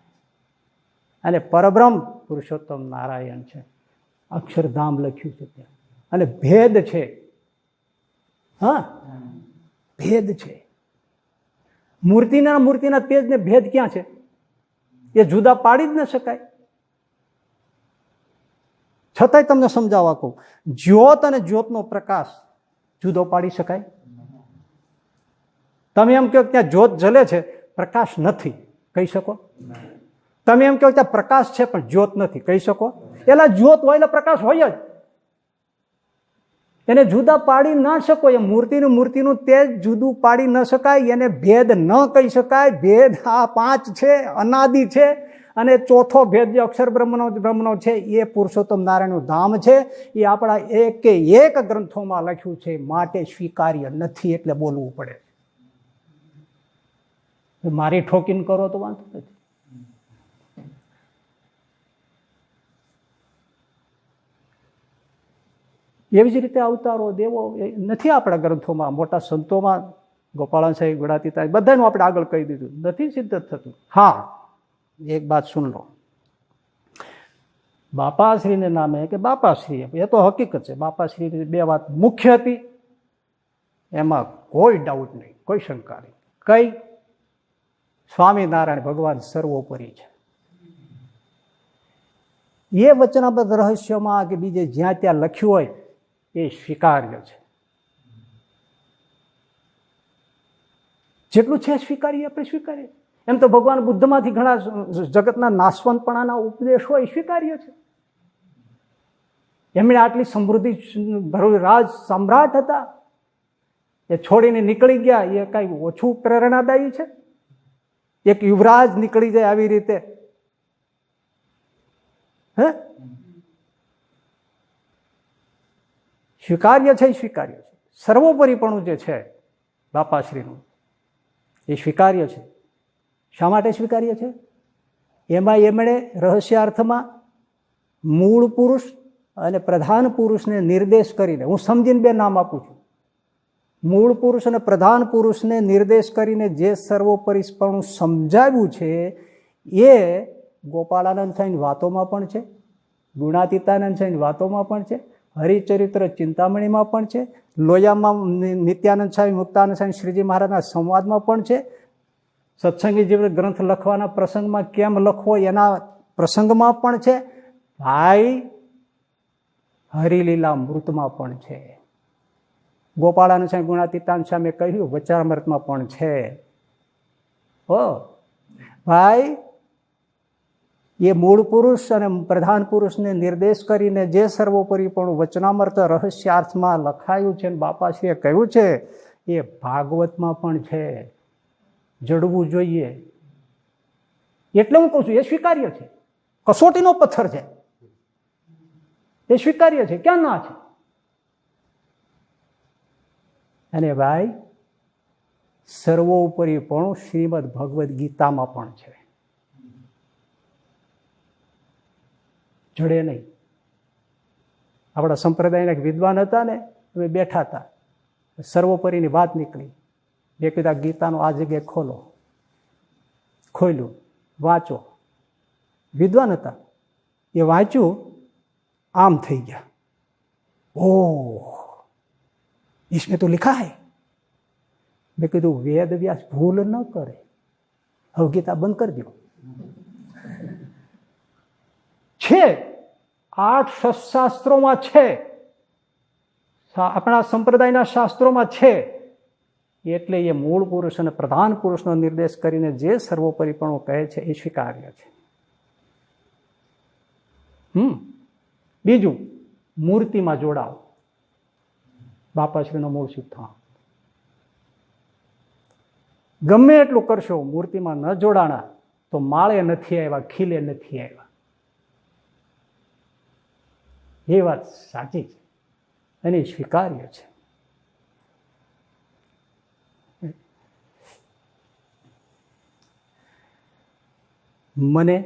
અને પરબ્રહ્મ પુરુષોત્તમ નારાયણ છે. અક્ષરધામ લખ્યું છે ત્યાં. અને ભેદ છે. હા, ભેદ છે. મૂર્તિના તેજને ભેદ ક્યાં છે? એ જુદા પાડી જ ન શકાય. છતાંય તમને સમજાવવા કહું, જ્યોત અને જ્યોતનો પ્રકાશ જુદો પાડી શકાય? તમે એમ કહો ત્યાં જ્યોત જલે છે, પ્રકાશ નથી, કહી શકો? તમે એમ કહો ત્યાં પ્રકાશ છે પણ જ્યોત નથી, કહી શકો? એલા જ્યોત હોય એટલે પ્રકાશ હોય જ. એને જુદા પાડી ના શકો. એ મૂર્તિનું તેજ જુદું પાડી ન શકાય. એને ભેદ ન કહી શકાય. ભેદ આ 5 છે, અનાદિ છે. અને ચોથો ભેદ જે અક્ષર બ્રહ્મનો છે એ પુરુષોત્તમ નારાયણનું ધામ છે. એ આપણા એક ગ્રંથોમાં લખ્યું છે, માટે સ્વીકાર્ય નથી, એટલે બોલવું પડે. મારી ઠોકીને કરો તો વાંધો નથી. એવી જ રીતે અવતારો, દેવો નથી આપણા ગ્રંથોમાં. મોટા સંતોમાં ગોપાળન સાહેબ, ગુણાતીતા, બધાનું આપણે આગળ કહી દીધું, નથી સિદ્ધ થતું. હા, એક વાત સુન લો. બાપાશ્રીને નામે કે બાપાશ્રી, એ તો હકીકત છે. બાપાશ્રી 2 વાત મુખ્ય હતી, એમાં કોઈ ડાઉટ નહીં, કોઈ શંકા નહીં. કઈ? સ્વામિનારાયણ ભગવાન સર્વોપરી છે. એ વચનાબદ્ધ રહસ્યમાં કે બીજે જ્યાં ત્યાં લખ્યું હોય એ સ્વીકાર્ય છે. જેટલું છે સ્વીકારીએ, આપણે સ્વીકારીએ. એમ તો ભગવાન બુદ્ધમાંથી ઘણા જગતના નાશવંતપણાના ઉપદેશો એ સ્વીકાર્ય છે. એમણે આટલી સમૃદ્ધિ રાજ સમ્રાટ હતા, એ છોડીને નીકળી ગયા, એ કઈ ઓછું પ્રેરણાદાયી છે? એક યુવરાજ નીકળી જાય આવી રીતે, હે? સ્વીકાર્ય છે, સ્વીકાર્ય છે. સર્વોપરીપણું જે છે બાપાશ્રીનું એ સ્વીકાર્ય છે. શા માટે સ્વીકાર્ય છે? એમાં એમણે રહસ્યાર્થમાં મૂળ પુરુષ અને પ્રધાન પુરુષને નિર્દેશ કરીને, હું સમજીને 2 નામ આપું છું, મૂળ પુરુષ અને પ્રધાન પુરુષને નિર્દેશ કરીને જે સર્વોપરીપણું સમજાવ્યું છે એ ગોપાળાનંદ સ્વામીની વાતોમાં પણ છે, ગુણાતીતાનંદ સ્વામીની વાતોમાં પણ છે, હરિચરિત્ર ચિંતામણીમાં પણ છે, લોયામાં નિત્યાનંદ સ્વામી, મુક્તાનંદ સ્વામી, શ્રીજી મહારાજના સંવાદમાં પણ છે, સત્સંગી જીવન ગ્રંથ લખવાના પ્રસંગમાં કેમ લખવો એના પ્રસંગમાં પણ છે, ભાઈ હરિલીલા મૃતમાં પણ છે, ગોપાળાનંદ સ્વામી, ગુણાતીતાનંદ સ્વામી કહ્યું વચનામૃતમાં પણ છે. હો ભાઈ, એ મૂળ પુરુષ અને પ્રધાન પુરુષને નિર્દેશ કરીને જે સર્વોપરીપણું વચનામૃત રહસ્યાર્થમાં લખાયું છે, બાપાશ્રીએ કહ્યું છે, એ ભાગવતમાં પણ છે. જડવું જોઈએ. એટલે હું કહું છું, એ સ્વીકાર્ય છે, કસોટીનો પથ્થર છે, એ સ્વીકાર્ય છે, ક્યાં ના છે. અને ભાઈ સર્વોપરી પણ શ્રીમદ ભગવદ્ ગીતામાં પણ છે, જડે નહીં. આપણા સંપ્રદાયના એક વિદ્વાન હતા ને, અમે બેઠા હતા, સર્વોપરીની વાત નીકળી. મેં કીધું ગીતાનું આ જગ્યાએ ખોલો. ખોલ્યું, વાંચો. વિદ્વાન હતા, એ વાંચ્યું, આમ થઈ ગયા. ઓહ, इसमें तो लिखा है. મેં કીધું વેદ વ્યાસ ભૂલ ન કરે, હવે ગીતા બંધ કરી દો. છે 8 શાસ્ત્રોમાં છે, આપણા સંપ્રદાયના શાસ્ત્રોમાં છે. એટલે એ મૂળ પુરુષ અને પ્રધાન પુરુષનો નિર્દેશ કરીને જે સર્વોપરીપણું કહે છે એ સ્વીકાર્ય છે. બીજું, મૂર્તિમાં જોડાવ. બાપાશ્રીનો મૂળ સિદ્ધાંત. ગમે એટલું કરશો, મૂર્તિમાં ન જોડાણા તો માળે નથી આવ્યા, ખીલે નથી આવ્યા. એ વાત સાચી છે અને સ્વીકાર્ય છે. મને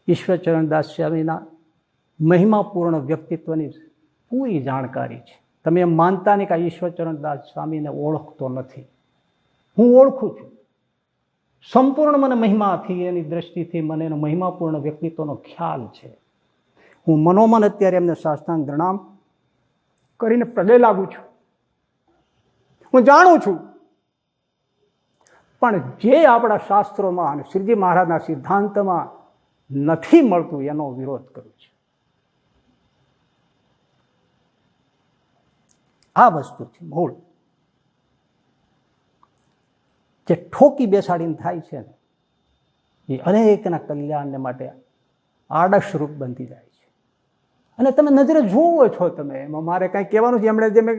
ઈશ્વરચરણદાસ સ્વામીના મહિમાપૂર્ણ વ્યક્તિત્વની પૂરી જાણકારી છે. તમે એમ માનતા નહીં કે ઈશ્વરચરણદાસ સ્વામીને ઓળખતો નથી. હું ઓળખું છું. સંપૂર્ણ મને મહિમાથી, એની દ્રષ્ટિથી મને એનો મહિમાપૂર્ણ વ્યક્તિત્વનો ખ્યાલ છે. હું મનોમન અત્યારે એમને સાષ્ટાંગ પ્રણામ કરીને પગે લાગુ છું. હું જાણું છું, પણ જે આપણા શાસ્ત્રોમાં અને શ્રીજી મહારાજના સિદ્ધાંતમાં નથી મળતું એનો વિરોધ કરું છું. આ વસ્તુ છે મૂળ. જે ઠોકી બેસાડીને થાય છે ને, એ અનેકના કલ્યાણને માટે આદર્શરૂપ બનતી જાય છે. અને તમે નજરે જોવો છો, તમે એમાં મારે કાંઈ કહેવાનું છે, એમણે જે મેં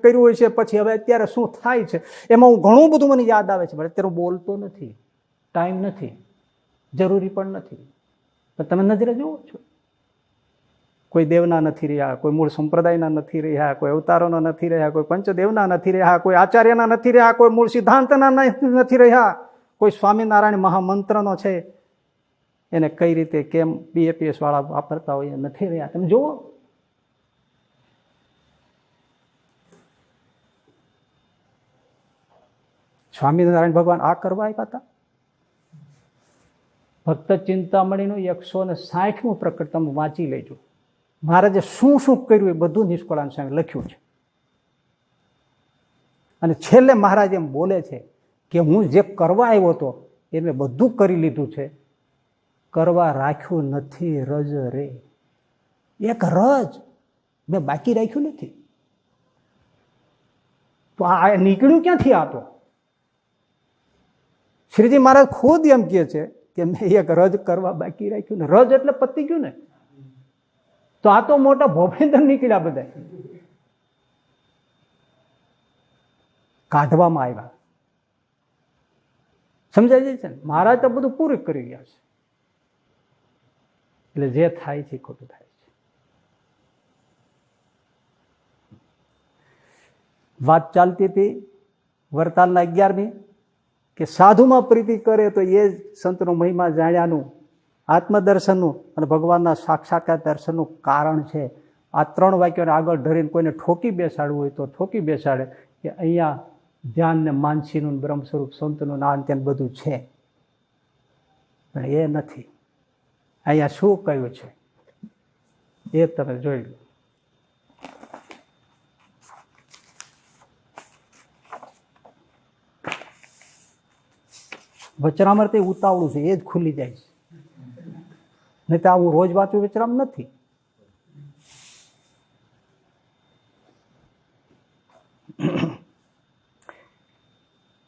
કર્યું હોય છે, પછી હવે અત્યારે શું થાય છે એમાં હું ઘણું બધું મને યાદ આવે છે, પણ અત્યારે હું બોલતો નથી, ટાઈમ નથી, જરૂરી પણ નથી. પણ તમે નજરે જોવો છો, કોઈ દેવના નથી રહ્યા, કોઈ મૂળ સંપ્રદાયના નથી રહ્યા, કોઈ અવતારોના નથી રહ્યા, કોઈ પંચદેવના નથી રહ્યા, કોઈ આચાર્યના નથી રહ્યા, કોઈ મૂળ સિદ્ધાંતના નથી રહ્યા, કોઈ સ્વામિનારાયણ મહામંત્રનો છે, એને કઈ રીતે કેમ BAPS વાળા વાપરતા હોય એ નથી રહ્યા. તમે જુઓ, સ્વામિનારાયણ ભગવાન આ કરવા આપ્યા હતા. ભક્ત ચિંતામણીનું 160મું પ્રકટ તમે વાંચી લેજો. મહારાજે શું શું કર્યું એ બધું નિષ્કળાનંદ સ્વામી લખ્યું છે. અને છેલ્લે મહારાજ એમ બોલે છે કે હું જે કરવા આવ્યો હતો એ મેં બધું કરી લીધું છે, કરવા રાખ્યું નથી રજ રે. એક રજ મેં બાકી રાખ્યું નથી. તો આ નીકળ્યું ક્યાંથી? આ તો શ્રીજી મહારાજ ખુદ એમ કહે છે કે મેં એક રજ કરવા બાકી રાખ્યું ને. રજ એટલે પતી ગયું ને. તો આ તો મોટા ભોપેન્દ્ર નીકળ્યા, બધા કાઢવામાં આવ્યા. સમજાય જાય છે ને? મહારાજ તો બધું પૂરું કરી ગયા છે. એટલે જે થાય છે ખોટું થાય છે. વાત ચાલતી હતી વરતાલના 11મી કે સાધુમાં પ્રીતિ કરે તો એ જ સંતનો મહિમા જાણ્યાનું, આત્મદર્શનનું અને ભગવાનના સાક્ષાત્કાર દર્શનનું કારણ છે. આ 3 વાક્યોને આગળ ધરીને કોઈને ઠોકી બેસાડવું હોય તો ઠોકી બેસાડે કે અહીંયા ધ્યાન ને માનસીનું બ્રહ્મ સ્વરૂપ સંતનું નામ ત્યાં બધું છે, પણ એ નથી. અહીંયા શું કહ્યું છે એ તમે જોઈ લો. વચરામૃત એ ઉતાવળું છે, એ જ ખુલી જાય છે. નહીં તો આવું રોજ વાંચું વચરામ નથી.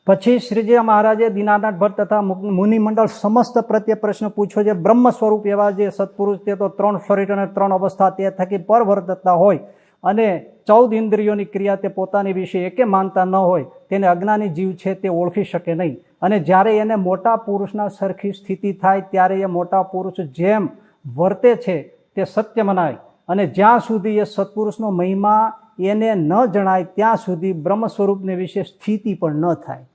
પછી શ્રીજી મહારાજે દીનાનાથ ભટ્ટ તથા મુનિ મંડળ સમસ્ત પ્રત્યે પ્રશ્ન પૂછ્યો છે. બ્રહ્મ સ્વરૂપ એવા જે સત્પુરુષ તે તો 3 શરીર અને 3 અવસ્થા તે થકી પર વર્તતા હોય, અને 14 ઇન્દ્રિયોની ક્રિયા તે પોતાની વિશે એકે માનતા ન હોય તેને અજ્ઞાની જીવ છે તે ઓળખી શકે નહીં. અને જ્યારે એને મોટા પુરુષના સરખી સ્થિતિ થાય ત્યારે એ મોટા પુરુષ જેમ વર્તે છે તે સત્ય મનાય. અને જ્યાં સુધી એ સત્પુરુષનો મહિમા એને ન જણાય ત્યાં સુધી બ્રહ્મ સ્વરૂપને વિશે સ્થિતિ પણ ન થાય.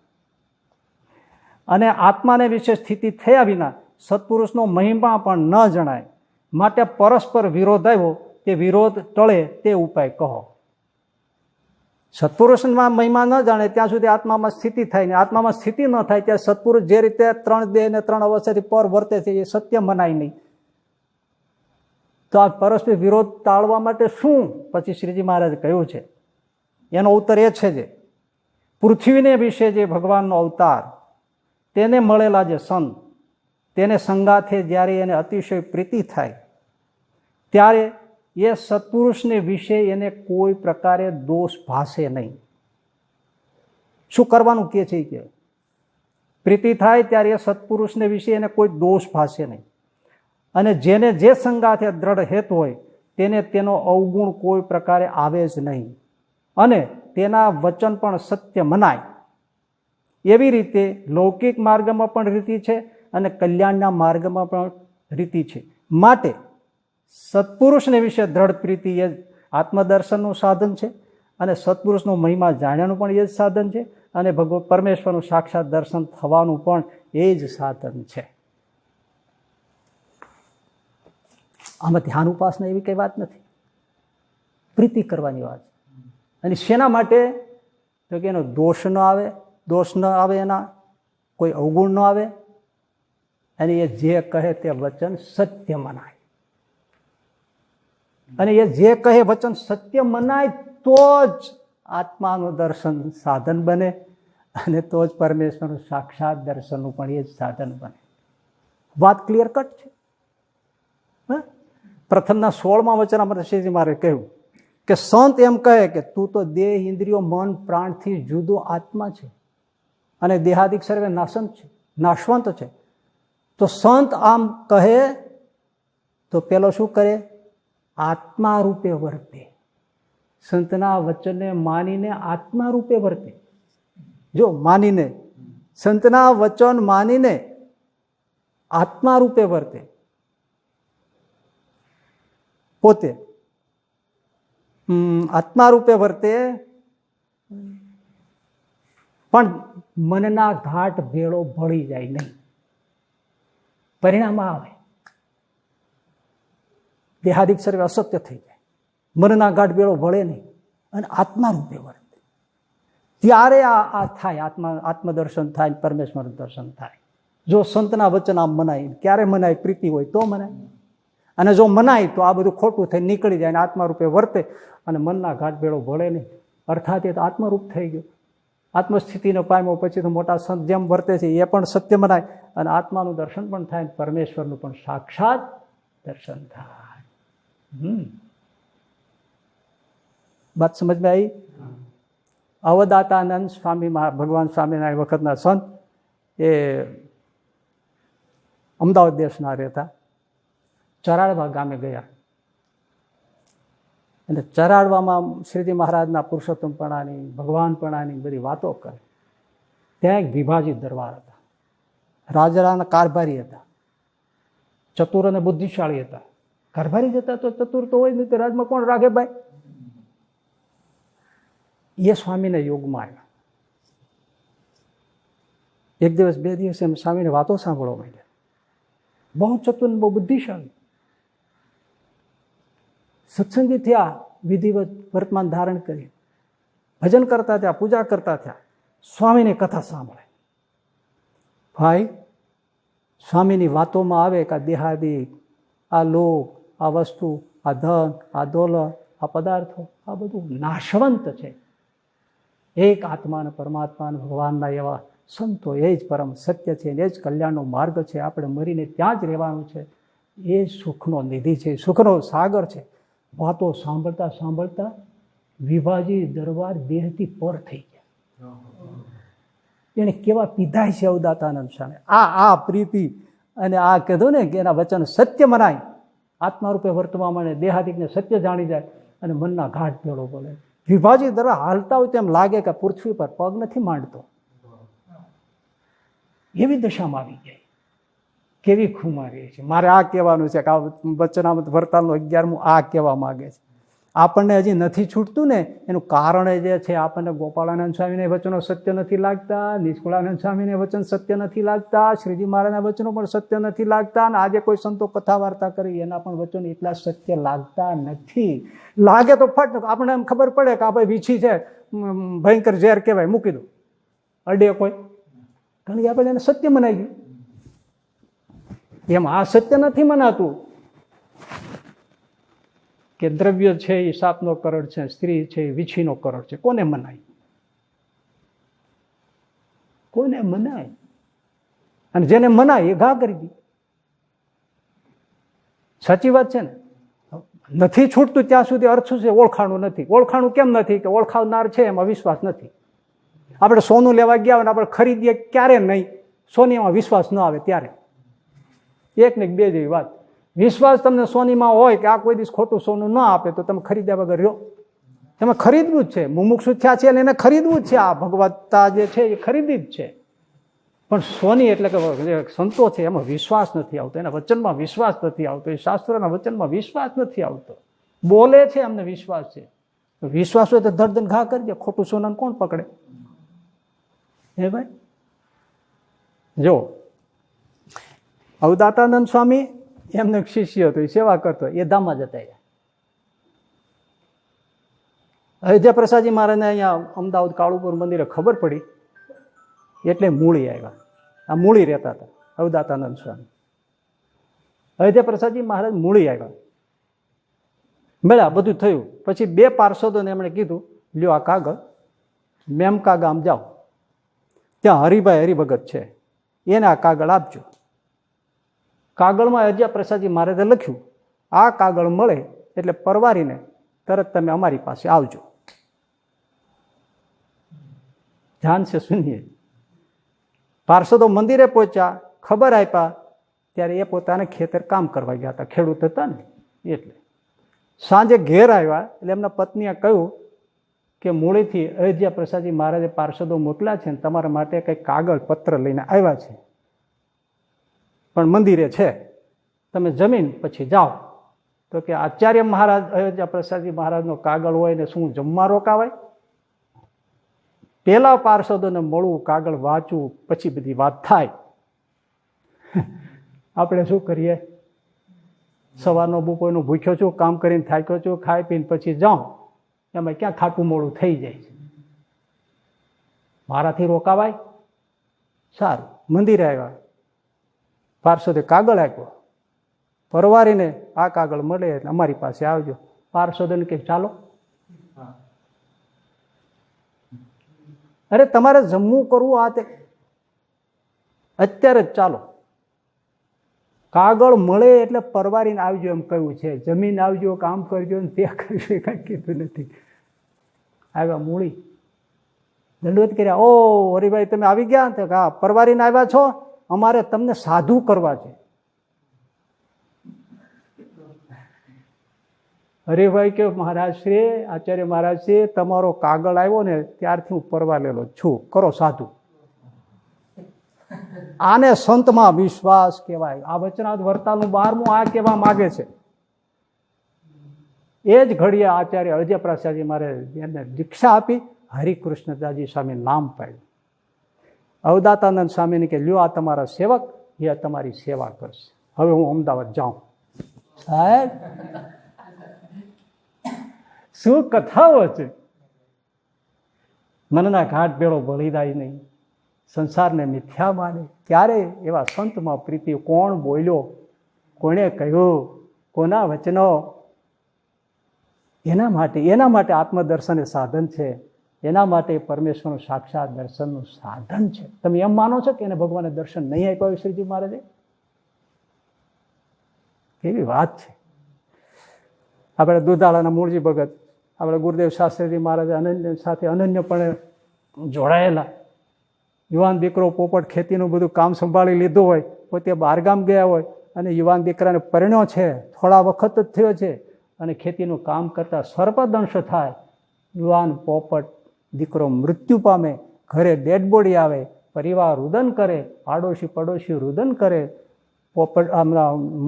અને આત્માને વિશે સ્થિતિ થયા વિના સત્પુરુષનો મહિમા પણ ન જણાય. માટે પરસ્પર વિરોધ આવ્યો તે વિરોધ ટળે તે ઉપાય કહો. સત્પુરુષમાં મહિમા ન જાણે ત્યાં સુધી આત્મામાં સ્થિતિ થાય ને આત્મામાં સ્થિતિ ન થાય ત્યાં સત્પુરુષ જે રીતે 3 દેહ ને 3 અવસ્થાથી પર વર્તે છે એ સત્ય મનાય નહીં. તો આ પરસ્પર વિરોધ ટાળવા માટે શું પછી શ્રીજી મહારાજે કહ્યું છે એનો ઉત્તર એ છે જે પૃથ્વીને વિશે જે ભગવાનનો અવતાર તેને મળેલા જે સંત તેને સંગાથે જ્યારે એને અતિશય પ્રીતિ થાય ત્યારે એ સત્પુરુષને વિશે એને કોઈ પ્રકારે દોષ ભાસે નહીં. શું કરવાનું કે છે કે પ્રીતિ થાય ત્યારે એ સત્પુરુષને વિશે એને કોઈ દોષ ભાસે નહીં. અને જેને જે સંગાથે દ્રઢ હેત હોય તેને તેનો અવગુણ કોઈ પ્રકારે આવે જ નહીં. અને તેના વચન પણ સત્ય મનાય. એવી રીતે લૌકિક માર્ગમાં પણ રીતિ છે અને કલ્યાણના માર્ગમાં પણ રીતિ છે. માટે સત્પુરુષને વિશે દ્રઢ પ્રીતિ એ આત્મદર્શનનું સાધન છે અને સત્પુરુષનો મહિમા જાણ્યાનું પણ એ જ સાધન છે અને પરમેશ્વરનું સાક્ષાત દર્શન થવાનું પણ એ જ સાધન છે. આમાં ધ્યાન ઉપાસના એવી કઈ વાત નથી, પ્રીતિ કરવાની વાત. અને શેના માટે? તો કે એનો દોષ ન આવે, એના કોઈ અવગુણ ન આવે અને એ જે કહે તે વચન સત્ય મનાય. અને એ જે કહે વચન સત્ય મનાય તો જ આત્માનું દર્શન સાધન બને અને તો જ પરમેશ્વરનું સાક્ષાત દર્શનનું પણ એ જ સાધન બને. વાત ક્લિયર કટ છે. પ્રથમના 16મા વચનામાં શ્રીજી મહારાજે કહ્યું કે સંત એમ કહે કે તું તો દેહ, ઇન્દ્રિયો, મન, પ્રાણથી જુદો આત્મા છે અને દેહાદિક સર્વે નાશવંત છે. તો સંત આમ કહે તો પેલો શું કરે? આત્મા રૂપે વર્તે. સંતના વચનને માનીને આત્મા રૂપે વર્તે. જો માનીને, સંતના વચન માનીને આત્મા રૂપે વર્તે. પોતે આત્મા રૂપે વર્તે પણ મનના ઘાટ ભેળો ભળી જાય નહીં. પરિણામ આવે દેહાદિક સર્વે અસત્ય થઈ જાય, મનના ગાઢ બેળો ભળે નહીં અને આત્મા રૂપે વર્તે. ત્યારે આ થાય, આત્મદર્શન થાય, પરમેશ્વર દર્શન થાય. જો સંતના વચન આમ મનાય, ક્યારે મનાય? પ્રીતિ હોય તો મનાય. અને જો મનાય તો આ બધું ખોટું થઈ નીકળી જાય અને આત્મા રૂપે વર્તે અને મનના ઘાટ બેળો ભળે નહીં. અર્થાત એ તો આત્મરૂપ થઈ ગયું. આત્મસ્થિતિનો પામ્યો પછી તો મોટા સંત જેમ વર્તે છે એ પણ સત્ય મનાય અને આત્માનું દર્શન પણ થાય, પરમેશ્વરનું પણ સાક્ષાત દર્શન થાય. બાત સમજમાં આવી? અવદાતાનંદ સ્વામી, ભગવાન સ્વામિનારાયણ વખતના સંત, એ અમદાવાદ દેશના રહેતા, ચરાડવા ગામે ગયા. અને ચરાડવામાં શ્રીજી મહારાજના પુરુષોત્તમપણાની, ભગવાનપણાની બધી વાતો કરે. ત્યાં એક વિભાજીત દરબાર હતા, રાજરાના કારભારી હતા, ચતુર અને બુદ્ધિશાળી હતા. કારભારી જતા તો ચતુર તો હોય નહીં તો રાજમાં કોણ રાખે ભાઈ? એ સ્વામીને યોગમાં આવ્યા. એક દિવસ 2 દિવસ એમ સ્વામીને વાતો સાંભળવા માંડ્યા. બહુ ચતુર, બહુ બુદ્ધિશાળી, સત્સંગી થયા, વિધિવત વર્તમાન ધારણ કરી, ભજન કરતા થયા, પૂજા કરતા થયા. સ્વામીની કથા સાંભળે. ભાઈ, સ્વામીની વાતોમાં આવે કે આ દેહાદિક, આ લોક, આ વસ્તુ, આ ધન, આ દોલત, આ પદાર્થો, આ બધું નાશવંત છે. એક આત્મા અને પરમાત્મા અને ભગવાનના એવા સંતો, એ જ પરમ સત્ય છે, એ જ કલ્યાણનો માર્ગ છે. આપણે મરીને ત્યાં જ રહેવાનું છે. એ સુખનો નિધિ છે, સુખનો સાગર છે. વાતો સાંભળતા સાંભળતા વિભાજી દરબાર દેહથી પર થઈ ગયા. એને કેવા પીધાય છે અવદાતાનંદ સ્વામી. આ પ્રીતિ અને આ કીધું ને કે એના વચન સત્ય મનાય, આત્મા રૂપે વર્તવા માંડે, દેહાદિકને સત્ય જાણી જાય અને મનના ઘાટ ભેળો બોલે. વિભાજી દ્વારા હાલતા હોય તેમ લાગે કે પૃથ્વી પર પગ નથી માંડતો, એવી દશામાં આવી જાય. કેવી ખુમારી છે. મારે આ કહેવાનું છે કે આ વચનામૃત વરતાલનું 11મું આ કહેવા માંગે છે. આપણને હજી નથી છૂટતું ને એનું કારણ જે છે, આપણને ગોપાળાનંદ સ્વામીને વચનો સત્ય નથી લાગતા, નિષ્કુળાનંદ સ્વામીને વચન સત્ય નથી લાગતા, શ્રીજી મહારાજના વચનો પણ સત્ય નથી લાગતા, અને આજે કોઈ સંતો કથા વાર્તા કરી એના પણ વચનો એટલા સત્ય લાગતા નથી. લાગે તો ફટ આપણને એમ ખબર પડે કે આ ભાઈ વીછી છે, ભયંકર ઝેર કહેવાય, મૂકી દો, અડે કોઈ, કારણ કે આપણે એને સત્ય મનાઈ ગયું. એમ આ સત્ય નથી મનાતું કે દ્રવ્ય છે એ સાપનો કરોડ છે, સ્ત્રી છે એ વીછીનો કરોડ છે. કોને મનાય? કોને મનાય? અને જેને મનાય એ ઘા કરી દી. સાચી વાત છે ને. નથી છૂટતું ત્યાં સુધી અર્થ શું છે? ઓળખાણું નથી. ઓળખાણું કેમ નથી? કે ઓળખાવનાર છે એમાં વિશ્વાસ નથી. આપણે સોનું લેવા ગયા હોય ને આપણે ખરીદીએ ક્યારે નહીં, સોનીમાં વિશ્વાસ ન આવે ત્યારે. એક ને બે જેવી વાત. વિશ્વાસ તમને સોનીમાં હોય કે આ કોઈ દિવસ ખોટું સોનું ન આપે તો તમે ખરીદ્યા વગર રહ્યો. તમે ખરીદવું જ છે. મુમુક્ષુ થયા છે એને ખરીદવું જ છે. આ ભગવત્તા જે છે એ ખરીદી જ છે. પણ સોની એટલે કે સંતો છે એમાં વિશ્વાસ નથી આવતો, એના વચનમાં વિશ્વાસ નથી આવતો, એ શાસ્ત્રોના વચનમાં વિશ્વાસ નથી આવતો. બોલે છે અમને વિશ્વાસ છે. વિશ્વાસ હોય તો દર્દન ઘા કરી દે. ખોટું સોનાને કોણ પકડે? હે ભાઈ, જો અવદાતાનંદ સ્વામી એમનો એક શિષ્ય હતો, એ સેવા કરતો, એ ધામમાં જતા રહ્યા. અયોધ્યા પ્રસાદજી મહારાજને અહીંયા અમદાવાદ કાળુપુર મંદિરે ખબર પડી એટલે મૂળી આવ્યા. આ મૂળી રહેતા હતા અવદાતાનંદ સ્વામી. અયોધ્યા પ્રસાદજી મહારાજ મૂળી આવ્યા, મળ્યા, બધું થયું. પછી બે પાર્ષદોને એમણે કીધું, લ્યો આ કાગળ, મેમકા ગામ જાઓ, ત્યાં હરિભાઈ હરિભગત છે, એને આ કાગળ આપજો. કાગળમાં અયોધ્યા પ્રસાદજી મહારાજે લખ્યું, આ કાગળ મળે એટલે પરવારીને તરત તમે અમારી પાસે આવજો. ધ્યાન છે સુનિએ. પાર્ષદો મંદિરે પહોંચ્યા, ખબર આપ્યા, ત્યારે એ પોતાને ખેતર કામ કરવા ગયા હતા, ખેડૂત હતા ને એટલે. સાંજે ઘેર આવ્યા એટલે એમના પત્નીએ કહ્યું કે મૂળેથી અયોધ્યા પ્રસાદજી મહારાજે પાર્ષદો મોકલ્યા છે ને તમારા માટે કંઈક કાગળ પત્ર લઈને આવ્યા છે, પણ મંદિરે છે, તમે જમીન પછી જાઓ. તો કે આચાર્ય મહારાજ અયોધ્યા પ્રસાદજી મહારાજનો કાગળ હોય ને શું જમવા રોકાવાય? પેલા પાર્ષદોને મળવું, કાગળ વાંચવું, પછી બધી વાત થાય. આપણે શું કરીએ? સવારનો બપોરનો ભૂખ્યો છું, કામ કરીને થાક્યો છું, ખાઈ પીને પછી જાઉં, એમાં ક્યાં ખાટું મોડું થઈ જાય છે. મારાથી રોકાવાય? સારું. મંદિરે આવ્યા, પાર્ષદે કાગળ આપ્યો, પરવારીને આ કાગળ મળે એટલે અમારી પાસે આવજો. પાર્ષદોને કે ચાલો. અરે તમારે જમવું કરવું આ તે અત્યારે જ ચાલો. કાગળ મળે એટલે પરવારીને આવજો એમ કહ્યું છે. જમીન આવજો, કામ કરજો ને તે કરજો, કાંઈ કીધું નથી. આવ્યા મૂળી, દંડવત કર્યા. ઓ હરિભાઈ તમે આવી ગયા? તો હા, પરવારીને આવ્યા છો, અમારે તમને સાધુ કરવા છે. હરિભાઈ કે મહારાજ શ્રી, આચાર્ય મહારાજ શ્રી, તમારો કાગળ આવ્યો ને ત્યારથી હું પરવારેલો છું, કરો સાધુ. આને સંતમાં વિશ્વાસ કહેવાય. આ વચનામૃત વરતાલનું 12મું આ કહેવા માગે છે. એ જ ઘડીએ આચાર્ય અયોધ્યા પ્રસાદજી મહારાજ એમને દીક્ષા આપી, હરિકૃષ્ણદાસજી સ્વામી નામ પાડ્યું. અવદાતાનંદ સ્વામીને કે લ્યો આ તમારા સેવક, એ તમારી સેવા કરશે. હવે હું અમદાવાદ જાઉં. સાહેબ શું કથાઓ છે! મનના ઘાટ ભેળો ભળી જાય નહીં, સંસારને મિથ્યા માને. ક્યારે એવા સંતમાં પ્રીતિ? કોણ બોલ્યો, કોણે કહ્યું, કોના વચનો? એના માટે આત્મદર્શન એ સાધન છે. એના માટે પરમેશ્વરનું સાક્ષાત દર્શનનું સાધન છે. તમે એમ માનો છો કે એને ભગવાને દર્શન નહીં આપ્યા શ્રીજી મહારાજે? કેવી વાત છે! આપણે દુધાળાના મૂળજી ભગત, આપણે ગુરુદેવ શાસ્ત્રીજી મહારાજ અનન્ય સાથે અનન્યપણે જોડાયેલા. યુવાન દીકરો પોપટ ખેતીનું બધું કામ સંભાળી લીધું હોય, પોતે બહારગામ ગયા હોય અને યુવાન દીકરાને પરણ્યો છે, થોડા વખત જ થયો છે, અને ખેતીનું કામ કરતા સર્પદંશ થાય, યુવાન પોપટ દીકરો મૃત્યુ પામે, ઘરે ડેડ બોડી આવે, પરિવાર રુદન કરે, પાડોશી પડોશી રુદન કરે, પોપટ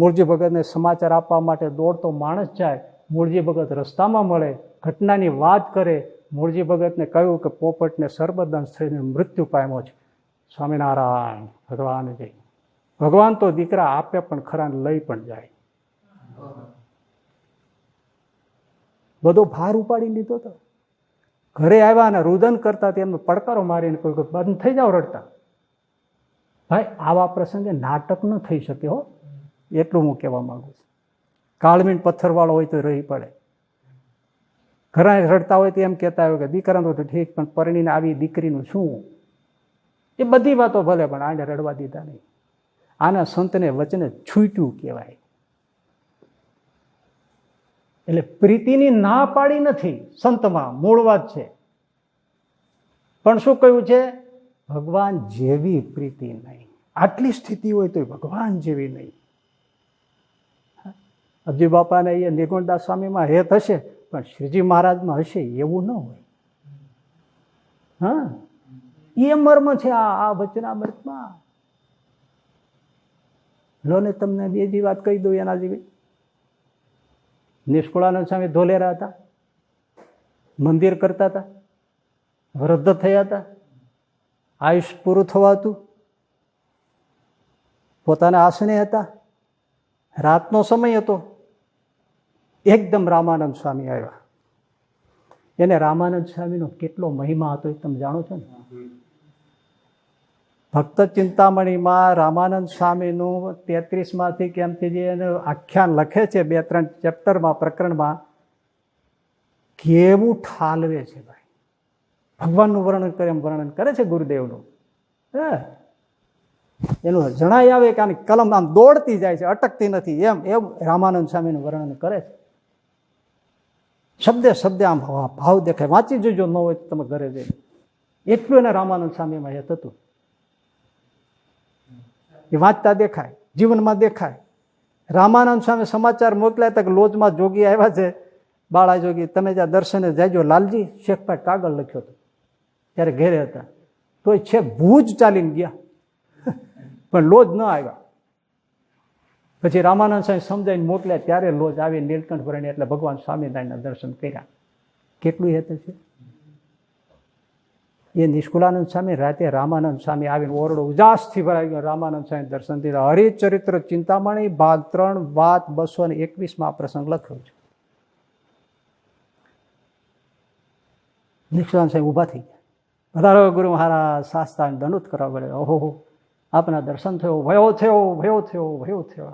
મૂળજી ભગતને સમાચાર આપવા માટે દોડતો માણસ જાય, મૂળજી ભગત રસ્તામાં મળે, ઘટનાની વાત કરે, મૂળજી ભગતને કહ્યું કે પોપટને સર્પદંશ થઈને મૃત્યુ પામ્યો છે. સ્વામિનારાયણ ભગવાન જય. ભગવાન તો દીકરા આપે પણ ખરા, લઈ પણ જાય. બધો ભાર ઉપાડી લીધો હતો. ઘરે આવ્યા અને રુદન કરતા તેમને પડકારો મારીને કોઈ બંધ થઈ જાવ રડતા. ભાઈ આવા પ્રસંગે નાટક ન થઈ શકે હો, એટલું હું કહેવા માંગુ છું. કાળમીન પથ્થરવાળો હોય તો રહી પડે. ઘણા રડતા હોય તો એમ કહેતા હોય કે દીકરાનું તો ઠીક, પણ પરણીને આવી દીકરીનું શું? એ બધી વાતો ભલે, પણ આને રડવા દીધા નહીં. આના સંતને વચને છૂટ્યું કહેવાય. એટલે પ્રીતિની ના પાડી નથી સંતમાં, મૂળ વાત છે. પણ શું કહ્યું છે? ભગવાન જેવી પ્રીતિ નહીં. આટલી સ્થિતિ હોય તો ભગવાન જેવી નહીં. અબજી બાપાને એ નિર્ગુણદાસ સ્વામીમાં હેત હશે, પણ શ્રીજી મહારાજમાં હશે એવું ન હોય. હા, એ મર્મ છે આ વચનામૃતમાં. લો ને તમને બીજી વાત કહી દઉં એના જેવી. નિષ્કુળાનંદ સ્વામી ધોલેરા હતા, મંદિર કરતા હતા, વૃદ્ધ થયા હતા, આયુષ પૂરું થવાતું, પોતાના આસને હતા, રાતનો સમય હતો. એકદમ રામાનંદ સ્વામી આવ્યા. એને રામાનંદ સ્વામીનો કેટલો મહિમા હતો એ તમે જાણો છો ને. ભક્ત ચિંતામણીમાં રામાનંદ સ્વામીનું 33માંથી કેમથી જે આખ્યાન લખે છે, 2-3 ચેપ્ટરમાં, પ્રકરણમાં, કેવું ઠાલવે છે ભાઈ. ભગવાનનું વર્ણન કરે એમ વર્ણન કરે છે ગુરુદેવનું. એનું જણાઈ આવે કે આની કલમ આમ દોડતી જાય છે, અટકતી નથી, એમ રામાનંદ સ્વામીનું વર્ણન કરે છે. શબ્દે શબ્દે આમ ભાવ દેખાય. વાંચી જોજો, ન હોય તો તમે ઘરે જઈને. એટલું એને રામાનંદ સ્વામીમાં હેત હતું. એ વાંચતા દેખાય, જીવનમાં દેખાય. રામાનંદ સ્વામી સમાચાર મોકલ્યા હતા કે લોજમાં જોગી આવ્યા છે, બાળા જોગી, તમે જ્યાં દર્શને જાયજો. લાલજી શેખભાઈ કાગળ લખ્યો હતો, ત્યારે ઘેરે હતા. તોય છેક ભુજ ચાલીને ગયા, પણ લોજ ન આવ્યા. પછી રામાનંદ સ્વામી સમજાઈને મોકલ્યા, ત્યારે લોજ આવી નીલકંઠ ભરણી, એટલે ભગવાન સ્વામિનારાયણના દર્શન કર્યા. કેટલું હેત છે એ. નિષ્કુળાનંદ સ્વામી રાતે રામાનંદ સ્વામી આવીને ઓરડો ઉજાસથી ભરાઈ ગયો. રામાનંદ સ્વામી દર્શન દીધા. હરિચરિત્ર ચિંતામણી ભાગ 3 વાત 221 પ્રસંગ લખ્યો છે. નિષ્કુળાનંદ સ્વામી ઊભા થઈ ગયા. વધારો ગુરુ મહારાજ શાસ્ત્રાને દંડોત કરવા પડે. ઓહો, આપના દર્શન થયો, ભયો થયો, ભયો થયો, ભયો થયો.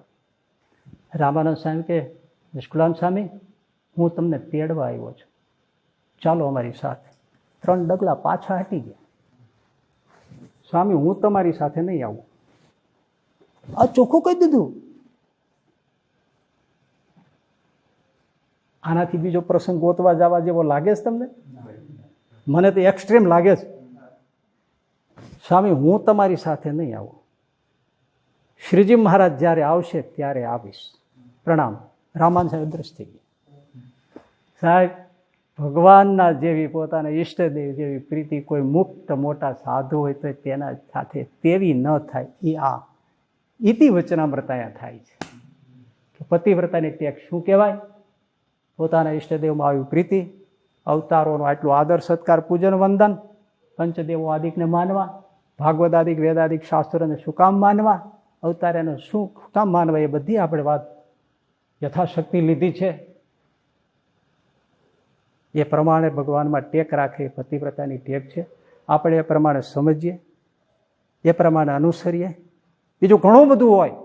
રામાનંદ સ્વામી કે, નિષ્કુળાનંદ સ્વામી, હું તમને તેડવા આવ્યો છું, ચાલો અમારી સાથે. 3 ડગલા પાછા હટી ગયા. સ્વામી, હું તમારી સાથે નહીં આવું. આ ચોખ્ખું કહી દીધું. આનાથી બીજો પ્રસંગ ગોતવા જવા જેવો લાગે છે તમને? મને તો એક્સ્ટ્રીમ લાગે છે. સ્વામી, હું તમારી સાથે નહીં આવું. શ્રીજી મહારાજ જ્યારે આવશે ત્યારે આવીશ. પ્રણામ. રામાનંદ સાહેબ દ્રષ્ટિ થઈ ગયા. સાહેબ, ભગવાનના જેવી, પોતાના ઈષ્ટદેવ જેવી પ્રીતિ કોઈ મુક્ત મોટા સાધુ હોય તો તેના સાથે તેવી ન થાય. એ આ ઇતિ વચનામૃતાયા થાય છે. પતિવ્રતાની ટેક શું કહેવાય? પોતાના ઈષ્ટદેવમાં આવી પ્રીતિ, અવતારોનો આટલો આદર સત્કાર, પૂજન વંદન, પંચદેવો આદિકને માનવા, ભાગવદ આદિક વેદાદિક શાસ્ત્રોને શું કામ માનવા, અવતાર્યને શું કામ માનવા, એ બધી આપણે વાત યથાશક્તિ લીધી છે. એ પ્રમાણે ભગવાનમાં ટેક રાખે, પતિવ્રતાની ટેક છે. આપણે એ પ્રમાણે સમજીએ, એ પ્રમાણે અનુસરીએ. બીજું ઘણું બધું હોય,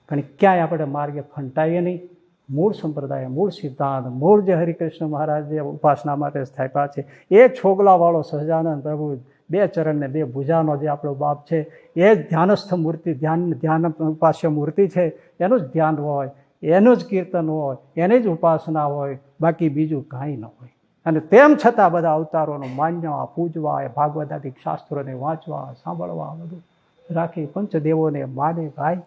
પણ ક્યાંય આપણે માર્ગે ફંટાઈએ નહીં. મૂળ સંપ્રદાય, મૂળ સિદ્ધાંત, મૂળ જે હરિકૃષ્ણ મહારાજ જે ઉપાસના માટે સ્થાપ્યા છે, એ છોગલાવાળો સહજાનંદ પ્રભુ 2 ચરણ ને 2 ભુજાનો જે આપણો બાપ છે, એ જ ધ્યાનસ્થ મૂર્તિ, ધ્યાન ઉપાસ્ય મૂર્તિ છે. એનું જ ધ્યાન હોય, એનું જ કીર્તન હોય, એની જ ઉપાસના હોય, બાકી બીજું કાંઈ ન હોય. અને તેમ છતાં બધા અવતારોનો માનવા, પૂજવા, એ ભાગવદાદિક શાસ્ત્રોને વાંચવા, સાંભળવા, બધું રાખી પંચદેવોને માને. ભાઈ,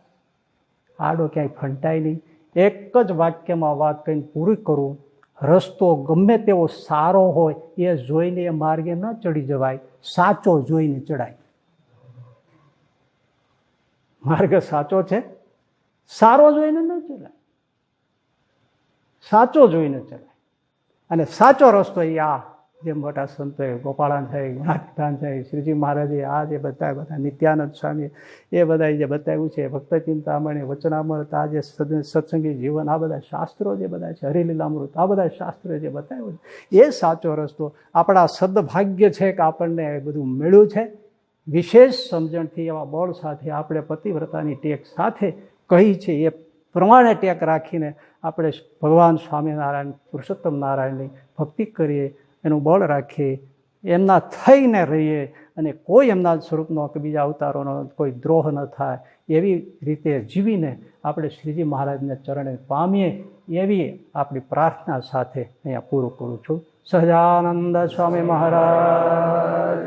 આડો ક્યાંય ફંટાય નહીં. એક જ વાક્યમાં વાત કહીને પૂરી કરું. રસ્તો ગમે તેવો સારો હોય એ જોઈને એ માર્ગે ન ચડી જવાય, સાચો જોઈને ચડાય. માર્ગ સાચો છે, સારો જોઈને ન ચડાય, સાચો જોઈને ચડાય. અને સાચો રસ્તો એ આ જે મોટા સંતોએ ગોપાળાન સાહેબ, ગુણાતીતાન સાહેબ, શ્રીજી મહારાજે આ જે બધા નિત્યાનંદ સ્વામી એ બધા જે બતાવ્યું છે, ભક્ત ચિંતામણી, વચનામૃત, આ જે સત્સંગી જીવન, આ બધા શાસ્ત્રો જે બધા છે, હરિલીલામૃત, આ બધા શાસ્ત્રો જે બતાવ્યું છે એ સાચો રસ્તો. આપણા સદભાગ્ય છે કે આપણને બધું મળ્યું છે. વિશેષ સમજણથી એવા બળ સાથે આપણે પતિવ્રતાની ટેક સાથે કહી છે એ પ્રમાણે ટેક રાખીને આપણે ભગવાન સ્વામિનારાયણ, પુરુષોત્તમ નારાયણની ભક્તિ કરીએ, એનું બળ રાખીએ, એમના થઈને રહીએ અને કોઈ એમના સ્વરૂપનો કે બીજા અવતારોનો કોઈ દ્રોહ ન થાય એવી રીતે જીવીને આપણે શ્રીજી મહારાજને ચરણે પામીએ એવી આપણી પ્રાર્થના સાથે અહીંયા પૂરું કરું છું. સહજાનંદ સ્વામી મહારાજ.